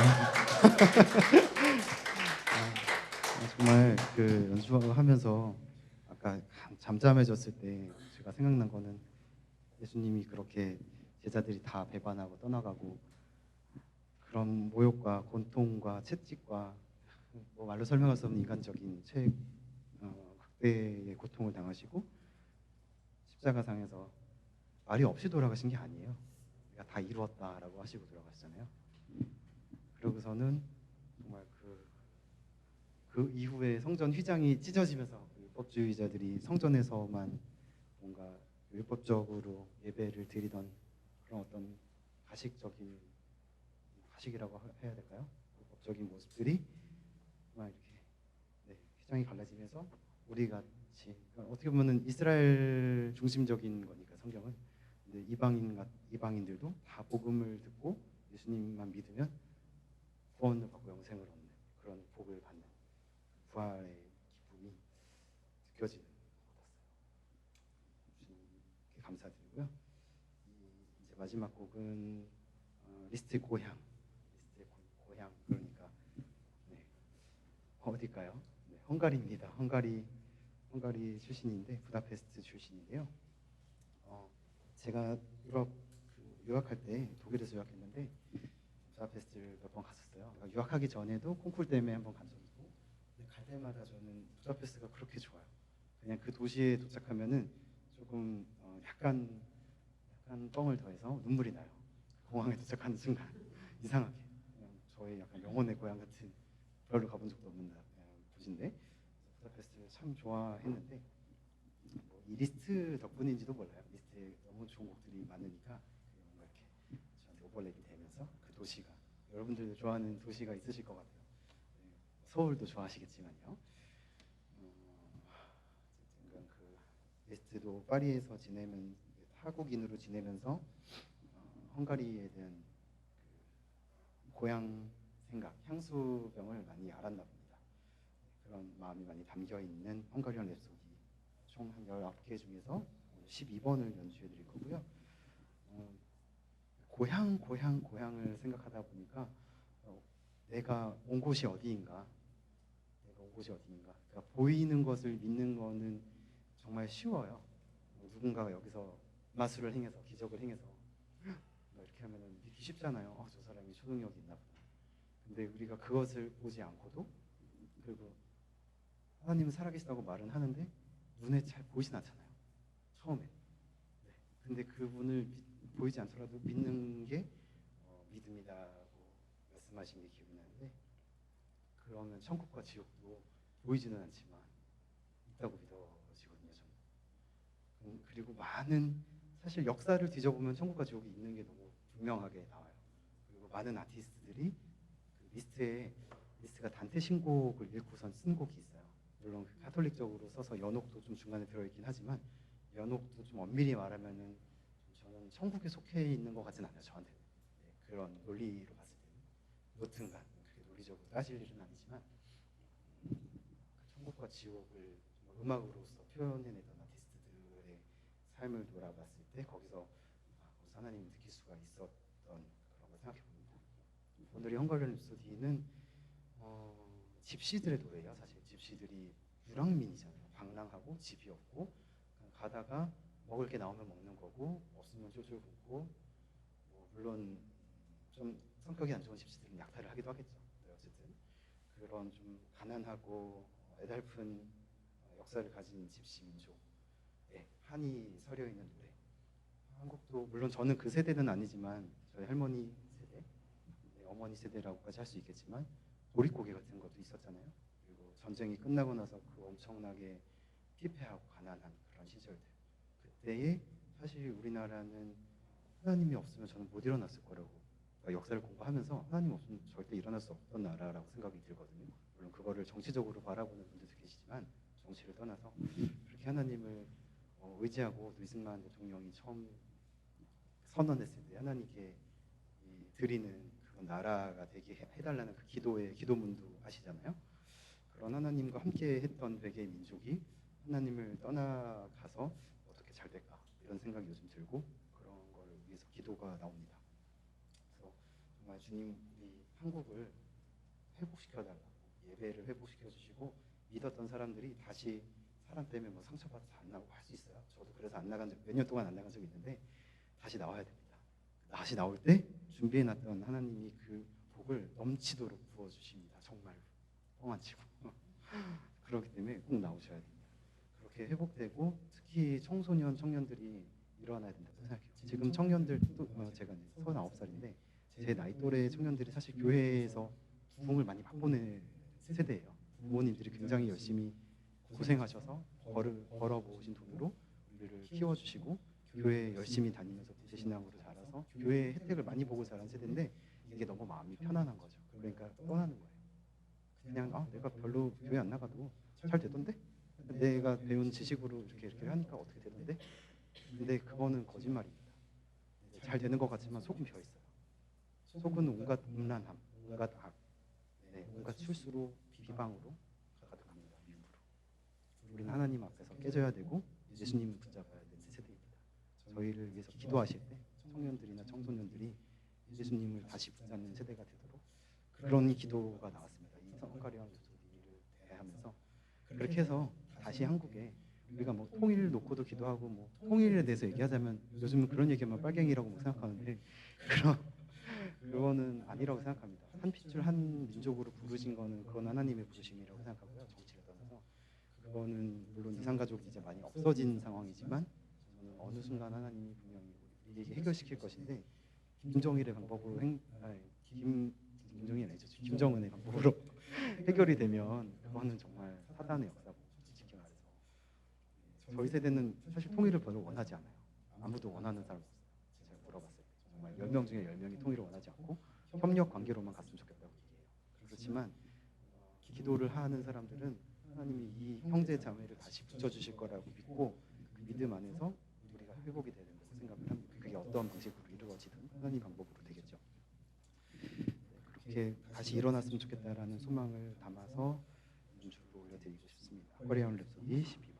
정말 그 연주하면서 아까 잠잠해졌을 때 제가 생각난 거는 예수님이 그렇게 제자들이 다 배반하고 떠나가고 그런 모욕과 고통과 채찍과 뭐 말로 설명할 수 없는 인간적인 극대의 고통을 당하시고 십자가상에서 말이 없이 돌아가신 게 아니에요. 내가 다 이루었다라고 하시고 돌아가시잖아요. 그러고서는 정말 그 이후에 성전 휘장이 찢어지면서 율법주의자들이 성전에서만 뭔가 율법적으로 예배를 드리던 그런 어떤 가식이라고 해야 될까요? 율법적인 모습들이 정말 이렇게 휘장이 갈라지면서 우리 같이 그러니까 어떻게 보면은 이스라엘 중심적인 거니까 성경은. 근데 이방인들도 다 복음을 듣고 예수님만 믿으면 구원을 받고 영생을 얻는 그런 복을 받는 부활의 기쁨이 느껴지는 것 같았어요. 주님께 감사드리고요. 이제 마지막 곡은 리스트의 고향. 그러니까 어딜까요? 헝가리입니다. 헝가리 출신인데 부다페스트 출신인데요. 제가 유학할 때 독일에서 유학했는데 부다페스트를 몇 번 갔었어요. 그러니까 유학하기 전에도 콩쿨 때문에 한번 간 적이 있고, 근데 갈 때마다 저는 부다페스트가 그렇게 좋아요. 그냥 그 도시에 도착하면은 조금 약간 뻥을 더해서 눈물이 나요. 공항에 도착하는 순간 이상하게 그냥 저의 약간 영혼의 고향 같은 별로 가본 적도 없는 곳인데 부다페스트 참 좋아했는데 이 리스트 덕분인지도 몰라요. 리스트에 너무 좋은 곡들이 많으니까 뭔가 이렇게 저한테 오버랩이 되면서 그 도시가 여러분들도 좋아하는 도시가 있으실 것 같아요. 서울도 좋아하시겠지만요. 어쨌든 그 리스트도 파리에서 지내면 타국인으로 지내면서 헝가리에 대한 고향 생각, 향수병을 많이 알았나 봅니다. 그런 마음이 많이 담겨 있는 헝가리언 랩소디 총 한 19개 중에서 12번을 연주해 드릴 거고요. 고향을 생각하다 보니까 내가 온 곳이 어디인가? 그러니까 보이는 것을 믿는 거는 정말 쉬워요. 누군가가 여기서 마술을 행해서 기적을 행해서 이렇게 하면은 믿기 쉽잖아요. 저 사람이 초능력이 있나 보다. 근데 우리가 그것을 보지 않고도 그리고 하나님은 살아계시다고 말은 하는데 눈에 잘 보이진 않잖아요. 처음에. 근데 그분을 보이지 않더라도 믿는 게 믿음이라고 말씀하신 게 기억이 나는데 그러면 천국과 지옥도 보이지는 않지만 있다고 믿어지거든요. 저는. 그리고 사실 역사를 뒤져보면 천국과 지옥이 있는 게 너무 분명하게 나와요. 그리고 많은 아티스트들이 그 리스트가 단테 신곡을 읽고선 쓴 곡이 있어요. 물론 카톨릭적으로 써서 연옥도 좀 중간에 들어있긴 하지만 연옥도 좀 엄밀히 말하면은 저는 천국에 속해 있는 것 같진 않아요. 저한테는. 그런 논리로 봤을 때는 여튼간 그게 논리적으로 따질 일은 아니지만 그 천국과 지옥을 음악으로서 표현해내던 아티스트들의 삶을 돌아봤을 때 거기서 하나님을 느낄 수가 있었던 그런 걸 생각해 봅니다. 오늘의 헝가리언 랩소디는 집시들의 노래예요. 사실 집시들이 유랑민이잖아요. 방랑하고 집이 없고 가다가 먹을 게 나오면 먹는 거고 없으면 쫄쫄 굶고 물론 좀 성격이 안 좋은 집시들은 약탈을 하기도 하겠죠. 어쨌든 그런 좀 가난하고 애달픈 역사를 가진 집시 민족의 한이 서려 있는 노래. 한국도 물론 저는 그 세대는 아니지만 저희 할머니 세대, 어머니 세대라고까지 할 수 있겠지만 보릿고개 같은 것도 있었잖아요. 그리고 전쟁이 끝나고 나서 그 엄청나게 피폐하고 가난한 그런 시절들. 그때에 사실 우리나라는 하나님이 없으면 저는 못 일어났을 거라고 그러니까 역사를 공부하면서 하나님 없으면 절대 일어날 수 없던 나라라고 생각이 들거든요. 물론 그거를 정치적으로 바라보는 분들도 계시지만 정치를 떠나서 그렇게 하나님을 의지하고 노승만 대통령이 처음 선언했을 때 하나님께 드리는 그런 나라가 되게 해달라는 그 기도문도 아시잖아요. 그런 하나님과 함께 했던 외계 민족이 하나님을 떠나가서 어떻게 잘 될까 이런 생각이 요즘 들고 그런 걸 위해서 기도가 나옵니다. 그래서 정말 주님 우리 한국을 회복시켜달라고 예배를 회복시켜 주시고 믿었던 사람들이 다시 사람 때문에 뭐 상처받아서 안 나오고 할 수 있어요. 저도 그래서 안 나간 적 몇 년 동안 안 나간 적이 있는데 다시 나와야 됩니다. 다시 나올 때 준비해놨던 하나님이 그 복을 넘치도록 부어주십니다. 정말 뻥안 치고 그렇기 때문에 꼭 나오셔야 됩니다. 그렇게 회복되고 특히 청소년 청년들이 일어나야 된다고 생각해요. 지금 청년들도 제가 39살인데 제 나이 또래 청년들이 사실 교회에서 부흥을 많이 맛보는 세대예요. 부모님들이 굉장히 열심히 고생하셔서 벌어 모으신 돈으로 우리를 키워주시고 교회 열심히 다니면서 부재신앙으로 자라서 교회의 혜택을 많이 보고 자란 세대인데 이게 너무 마음이 편안한 거죠. 그러니까 떠나는 거예요. 그냥 내가 별로 교회 안 나가도 잘 되던데? 내가 배운 지식으로 이렇게 하니까 어떻게 되던데? 근데 그거는 거짓말입니다. 잘 되는 것 같지만 속은 비어 있어요. 속은 온갖 음란함, 온갖 악, 온갖 실수로 비방으로 가득합니다. 미움으로. 우리는 하나님 앞에서 깨져야 되고 예수님을 붙잡아야 되는 세대입니다. 저희를 위해서 기도하실 때 청년들이나 청소년들이 예수님을 다시 붙잡는 세대가 되도록 그런 기도가 나왔습니다. 이 성가리와 를 대하면서 그렇게 해서 다시 한국에 우리가 뭐 통일 놓고도 기도하고 뭐 통일에 대해서 얘기하자면 요즘은 그런 얘기하면 빨갱이라고 막 생각하는데 그거는 아니라고 생각합니다. 한 핏줄 한 민족으로 부르신 거는 그건 하나님의 부르심이라고 생각하고요. 정치를 떠나서 그거는 물론 이산가족이 이제 많이 없어진 상황이지만 저는 어느 순간 하나님이 분명히 우리에게 해결시킬 것인데 김정일의 방법으로 김정일 아니죠. 김정은의 방법으로 해결이 되면 그거는 정말 사단의 역사고 솔직히 말해서 저희 세대는 사실 통일을 별로 원하지 않아요. 아무도 원하는 사람 없어요. 제가 물어봤을 때 정말 10명 중에 10명이 통일을 원하지 않고 협력 관계로만 갔으면 좋겠다고 얘기해요. 그렇지만 기도를 하는 사람들은 하나님이 이 형제 자매를 다시 붙여주실 거라고 믿고 그 믿음 안에서 우리가 회복이 되는 것을 생각을 합니다. 그게 어떤 방식으로 이루어지든 하나님 방법으로 되겠죠. 그렇게 다시 일어났으면 좋겠다라는 소망을 담아서 연주로 올려드리고 싶습니다. 코리안 랩소디 12번.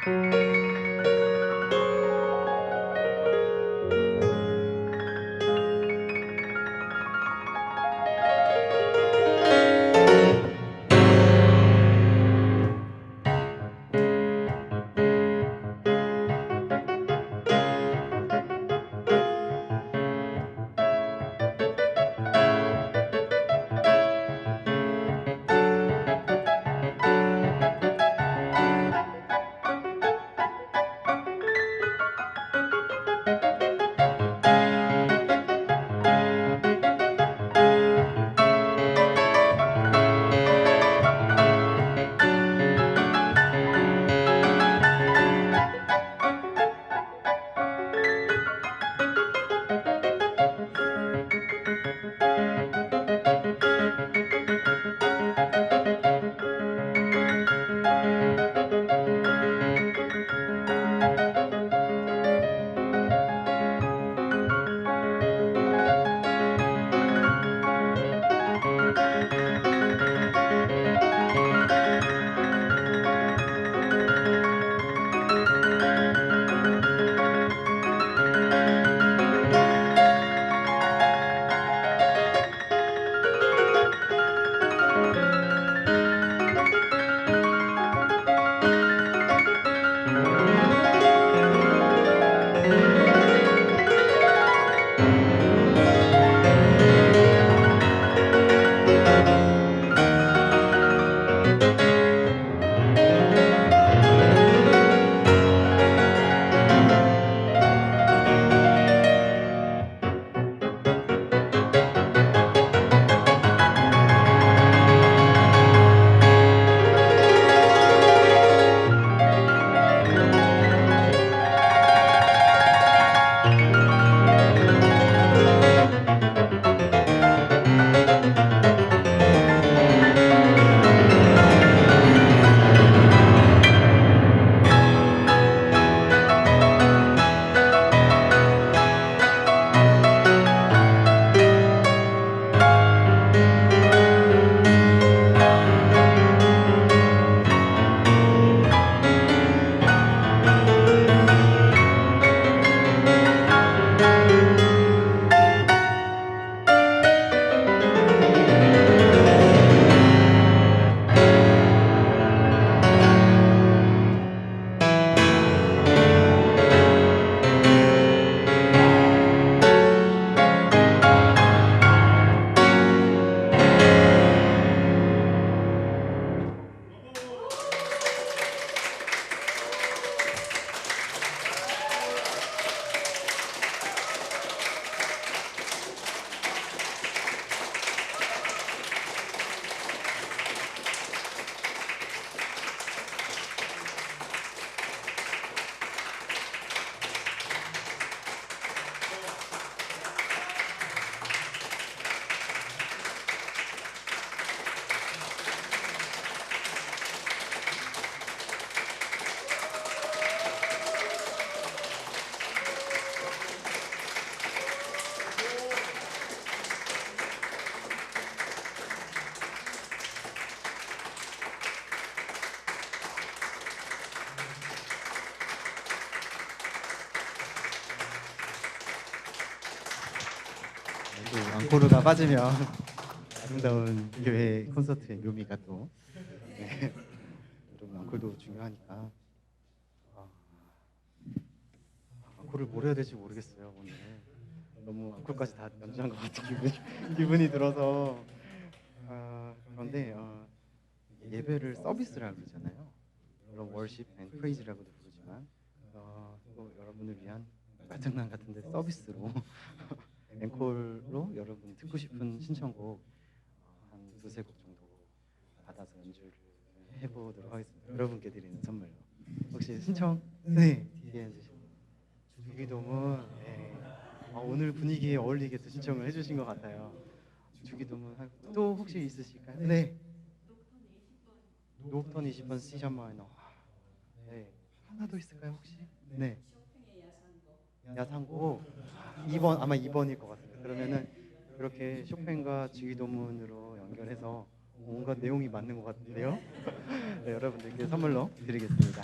또 앙코르가 빠지면 아름다운 교회 콘서트의 묘미가 또 네. 여러분 앙콜도 중요하니까 앙콜을 뭘 해야 될지 모르겠어요. 오늘 너무 앙콜까지 다 연주한 것 같은 기분이 들어서 그런데 예배를 서비스라고 그러잖아요. 물론 월십 앤 프레이즈라고도 부르지만 또 여러분을 위한 말장난 같은데 서비스로 앵콜로 여러분이 듣고 싶은 신청곡 한 두세 곡 정도 받아서 연주를 해보도록 하겠습니다. 여러분께 드리는 선물로 혹시 신청 네 뒤에 해주시면 주기도문 네. 오늘 분위기에 어울리게 또 신청을 해주신 것 같아요. 주기도문 또 혹시 있으실까요? 네. 녹턴 20번 C샵 마이너. 네. 하나 더 있을까요 혹시? 네. 야상곡 2번 아마 2번일 것 같습니다. 그러면은 이렇게 쇼팽과 주기도문으로 연결해서 온갖 내용이 맞는 것 같은데요. 네, 여러분들께 선물로 드리겠습니다.